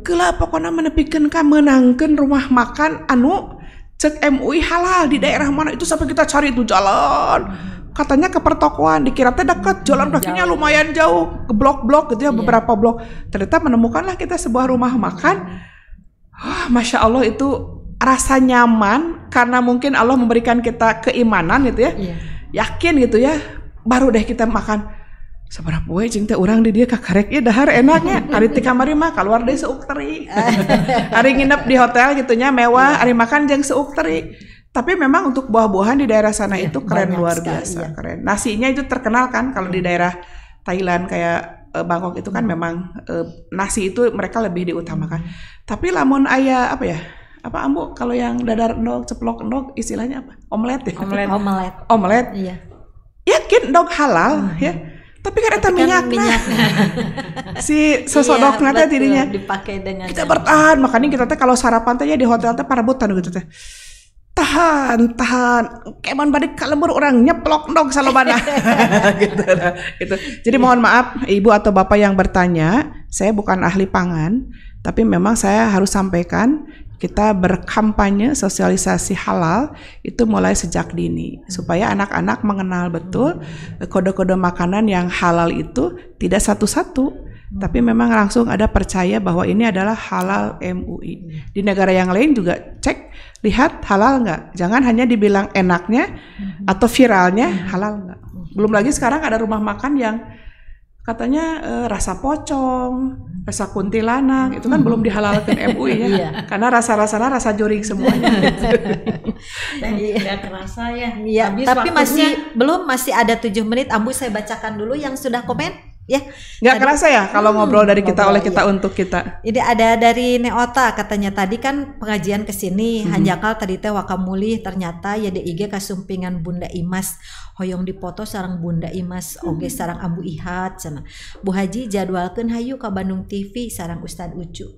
Geula pokona menepikeun ka meunangkeun rumah makan anu cek MUI halal di daerah mana itu sampai kita cari itu jalan. Katanya ke pertokoan, dikira teh dekat, jalan kakinya lumayan jauh, ke blok-blok gitu ya, beberapa blok. Ternyata menemukanlah kita sebuah rumah makan. Masya Allah itu rasa nyaman karena mungkin Allah memberikan kita keimanan gitu ya. Yakin gitu ya. Baru deh kita makan. Sabarap we jeung teh urang di dieu kakarek ieu dahar enaknya. Ari ti kamari mah keluar deui seuk teri. Ari nginep di hotel gitunya mewah, ari makan jeung seuk teri. Tapi memang untuk buah-buahan di daerah sana itu keren luar biasa, keren. Nasinya itu terkenal kan kalau di daerah Thailand kayak Bangkok itu kan memang nasi itu mereka lebih diutamakan. Tapi lamun aya apa ya? Apa Ambu kalau yang dadar endog, ceplok endog istilahnya apa? Omelet ya? Omelet. Iya. Yakin endog halal ya. Tapi kan eta minyak si sosodokna teh dirinya dipakai dengan kita bertahan, makanya kita teh kalau sarapan teh ya di hotel teh parabutan gitu teh. Tahan keman balik ka lembur orang nyeplok endog salobana gitu. Jadi mohon maaf ibu atau bapak yang bertanya, saya bukan ahli pangan, tapi memang saya harus sampaikan kita berkampanye sosialisasi halal itu mulai sejak dini supaya anak-anak mengenal betul kode-kode makanan yang halal itu tidak satu-satu tapi memang langsung ada percaya bahwa ini adalah halal MUI. Di negara yang lain juga cek, lihat halal nggak, jangan hanya dibilang enaknya atau viralnya, halal nggak. Belum lagi sekarang ada rumah makan yang katanya rasa pocong, rasa kuntilanak, itu kan belum dihalalkan MUI ya, karena rasa-rasanya rasa juring semuanya. Tidak kerasa ya. Iya, tapi masih ada 7 menit. Ambu saya bacakan dulu yang sudah komen. Ya, nggak kerasa ya kalau ngobrol dari kita oleh kita untuk kita. Ini ada dari Neota katanya tadi kan pengajian kesini hanjakal tadi teh wakamuli ternyata ya DIG kasumpingan Bunda Imas hoyong dipoto sarang Bunda Imas oge sarang Ambu Ihat cenah. Bu Haji jadwalkeun hayu ka Bandung TV sarang Ustad Ucu.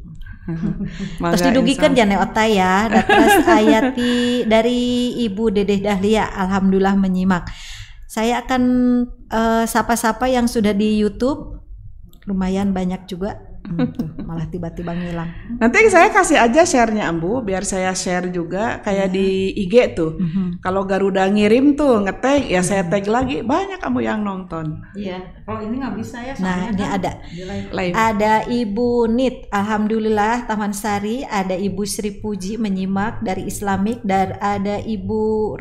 Terus didugikeun ya Neota ya. Terus ayati dari Ibu Dedeh Dahlia alhamdulillah menyimak. Saya akan sapa-sapa yang sudah di YouTube, lumayan banyak juga. Malah tiba-tiba ngilang. Nanti saya kasih aja share-nya Ambu, biar saya share juga kayak di IG tuh. Kalau Garuda ngirim tuh nge-tag, ya saya tag lagi, banyak Ambu yang nonton. Iya, kalau ini nggak bisa ya. Nah ini kan ada live. Ada Ibu Nit, alhamdulillah Taman Sari, ada Ibu Sri Puji menyimak dari Islamik, dan ada Ibu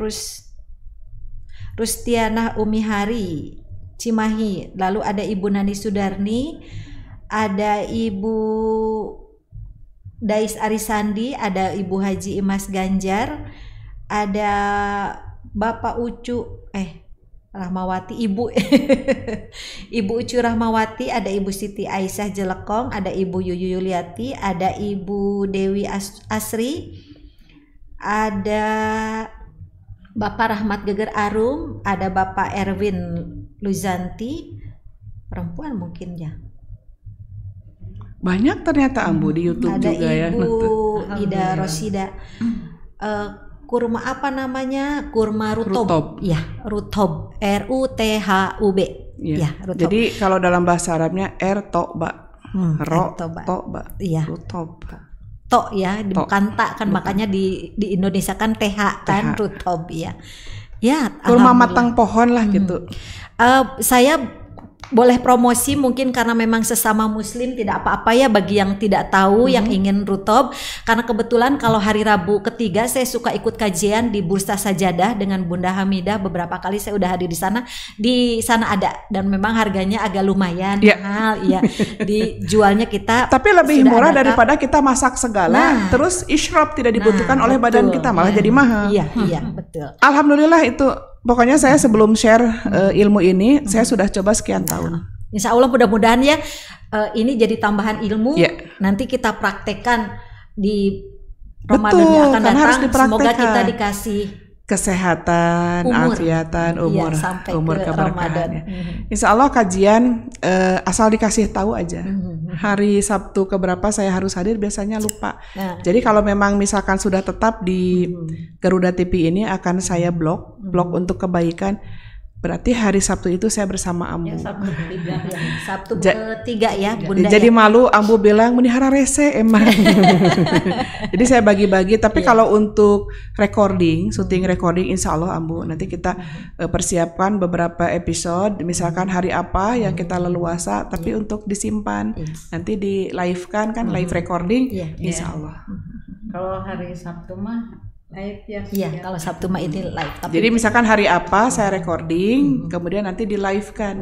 Rustiana Umihari Cimahi, lalu ada Ibu Nani Sudarni, ada Ibu Dais Arisandi, ada Ibu Haji Imas Ganjar, ada Bapak Ucu Rahmawati, Ibu Ucu Rahmawati, ada Ibu Siti Aisyah Jelekong, ada Ibu Yuyu Yuliati, ada Ibu Dewi Asri, ada Bapak Rahmat Geger Arum, ada Bapak Erwin Luzanti, perempuan mungkin ya. Banyak ternyata Ambu di YouTube ada juga ya. Ada Ibu Ida Rosida. Kurma apa namanya? Kurma Rutob. Ya, Rutob. RUTHUB. Ya. rutob. Jadi kalau dalam bahasa Arabnya ertoba, ertoba. toba, Iya. rutoba. To ya, bukan tak kan, makanya di Indonesia kan TH kan, rutob ya. Ya, kurma matang pohon lah gitu. Saya boleh promosi mungkin karena memang sesama muslim tidak apa-apa ya bagi yang tidak tahu yang ingin rutob, karena kebetulan kalau hari Rabu ketiga saya suka ikut kajian di Bursa Sajadah dengan Bunda Hamidah, beberapa kali saya udah hadir di sana ada, dan memang harganya agak lumayan mahal ya. Dijualnya kita tapi lebih murah daripada kita masak segala terus isyraf tidak dibutuhkan oleh badan kita, malah jadi mahal. Iya betul. Alhamdulillah itu. Pokoknya saya sebelum share ilmu ini, saya sudah coba sekian tahun. Insya Allah mudah-mudahan ya ini jadi tambahan ilmu. Nanti kita praktekkan di Ramadan yang akan datang. Semoga kita dikasih kesehatan, afiatan, umur keberkahan. Ya. Insya Allah kajian asal dikasih tahu aja. Hari Sabtu keberapa saya harus hadir, biasanya lupa. Jadi kalau memang misalkan sudah tetap di Garuda TV ini akan saya blog untuk kebaikan. Berarti hari Sabtu itu saya bersama Ambu. Sabtu ketiga ya, Bunda. Jadi malu Ambu bilang menihara rese emang. Jadi saya bagi-bagi. Tapi kalau untuk syuting recording, insya Allah Ambu nanti kita persiapkan beberapa episode. Misalkan hari apa yang kita leluasa, tapi untuk disimpan nanti di live kan live recording, insya Allah. Kalau hari Sabtu mah live ya. Iya, kalau Sabtu mah ini live. Jadi misalkan hari apa saya recording, kemudian nanti di live-kan.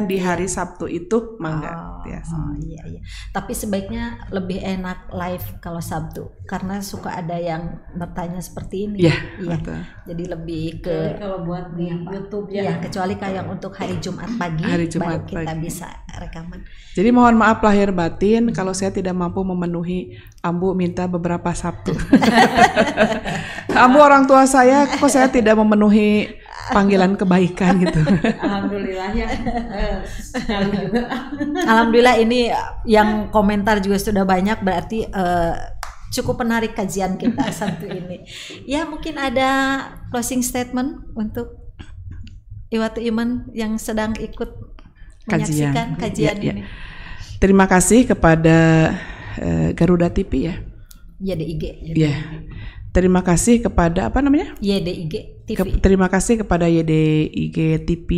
Di hari Sabtu itu mangga biasa. Iya. Tapi sebaiknya lebih enak live kalau Sabtu, karena suka ada yang bertanya seperti ini. Iya. Betul. Jadi lebih ke kalau buat di YouTube ya. Iya, kecuali kayak untuk hari Jumat pagi baru kita bisa rekaman. Jadi mohon maaf lahir batin kalau saya tidak mampu memenuhi. Ambu minta beberapa Sabtu. Ambu orang tua saya, kok saya tidak memenuhi panggilan kebaikan gitu. Alhamdulillah ya. Sekali juga. Alhamdulillah ini yang komentar juga sudah banyak, berarti cukup menarik kajian kita Sabtu ini. Ya mungkin ada closing statement untuk Iwatu Iman yang sedang ikut menyaksikan kajian ini. Terima kasih kepada Garuda TV ya. YDIG. Ya. Terima kasih kepada apa namanya? YDIG TV. Terima kasih kepada YDIG TV.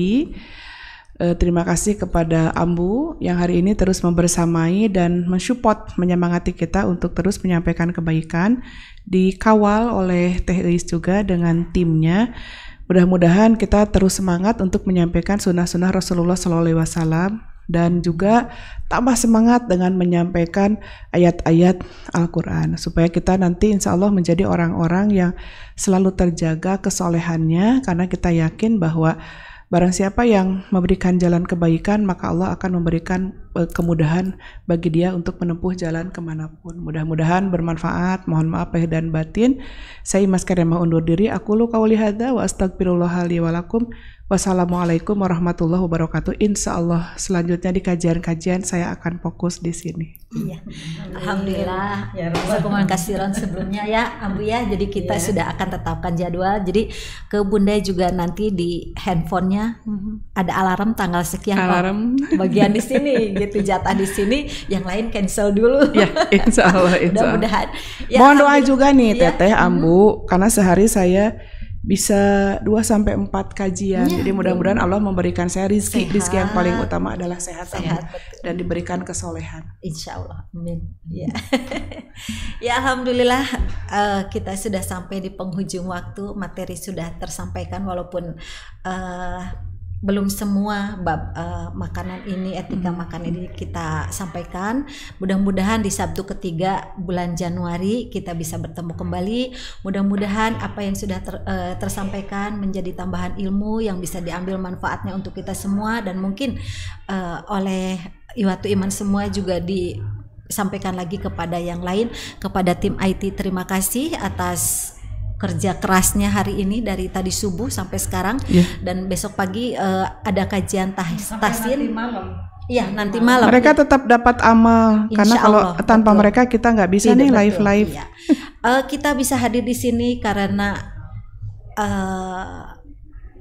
Terima kasih kepada Ambu yang hari ini terus membersamai dan mensupport, menyemangati kita untuk terus menyampaikan kebaikan, dikawal oleh Teh Eis juga dengan timnya. Mudah-mudahan kita terus semangat untuk menyampaikan sunnah-sunnah Rasulullah SAW, dan juga tambah semangat dengan menyampaikan ayat-ayat Al-Quran, supaya kita nanti insya Allah menjadi orang-orang yang selalu terjaga kesolehannya, karena kita yakin bahwa barang siapa yang memberikan jalan kebaikan, maka Allah akan memberikan kemudahan bagi dia untuk menempuh jalan kemanapun. Mudah-mudahan bermanfaat. Mohon maaf lahir dan batin. Saya Imas Karimah undur diri. Aku lu qauli hadza wa astagfirullah li wa lakum. Wassalamualaikum warahmatullahi wabarakatuh. Insya Allah selanjutnya di kajian-kajian saya akan fokus di sini. Iya. Alhamdulillah. Ya, terima kasih sebelumnya ya Ambu ya. Jadi kita sudah akan tetapkan jadwal. Jadi ke Bunda juga nanti di handphonenya ada alarm tanggal sekian. Alarm. Bagian di sini gitu, jatah di sini, yang lain cancel dulu. Ya, insya Allah. Mudah-mudahan. Ya, mohon doa juga nih Teteh Ambu, karena sehari saya bisa 2-4 kajian. Jadi mudah-mudahan Allah memberikan saya rizki yang paling utama adalah sehat dan diberikan kesolehan. Insya Allah, amin. Ya, ya Alhamdulillah kita sudah sampai di penghujung waktu. Materi sudah tersampaikan, walaupun belum semua bab makanan ini, etika makanan ini kita sampaikan. Mudah-mudahan di Sabtu ketiga bulan Januari kita bisa bertemu kembali. Mudah-mudahan apa yang sudah tersampaikan menjadi tambahan ilmu yang bisa diambil manfaatnya untuk kita semua, dan mungkin oleh Iwatu Iman semua juga disampaikan lagi kepada yang lain. Kepada tim IT, terima kasih atas kerja kerasnya hari ini dari tadi subuh sampai sekarang, dan besok pagi ada kajian tahsin. Iya, nanti malam. Mereka tetap dapat amal, karena kalau tanpa mereka kita nggak bisa nih live. Kita bisa hadir di sini karena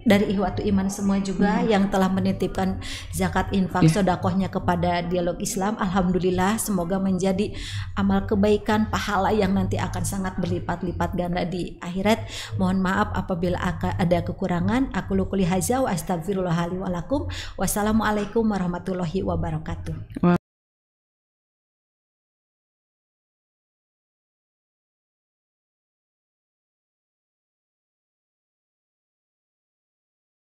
dari ihwatu iman semua juga yang telah menitipkan zakat infak sodakohnya kepada Dialog Islam. Alhamdulillah, semoga menjadi amal kebaikan pahala yang nanti akan sangat berlipat-lipat ganda di akhirat. Mohon maaf apabila ada kekurangan. Aku lukuli haza wa astagfirullahaladzim wa lakum. Wassalamualaikum warahmatullahi wabarakatuh.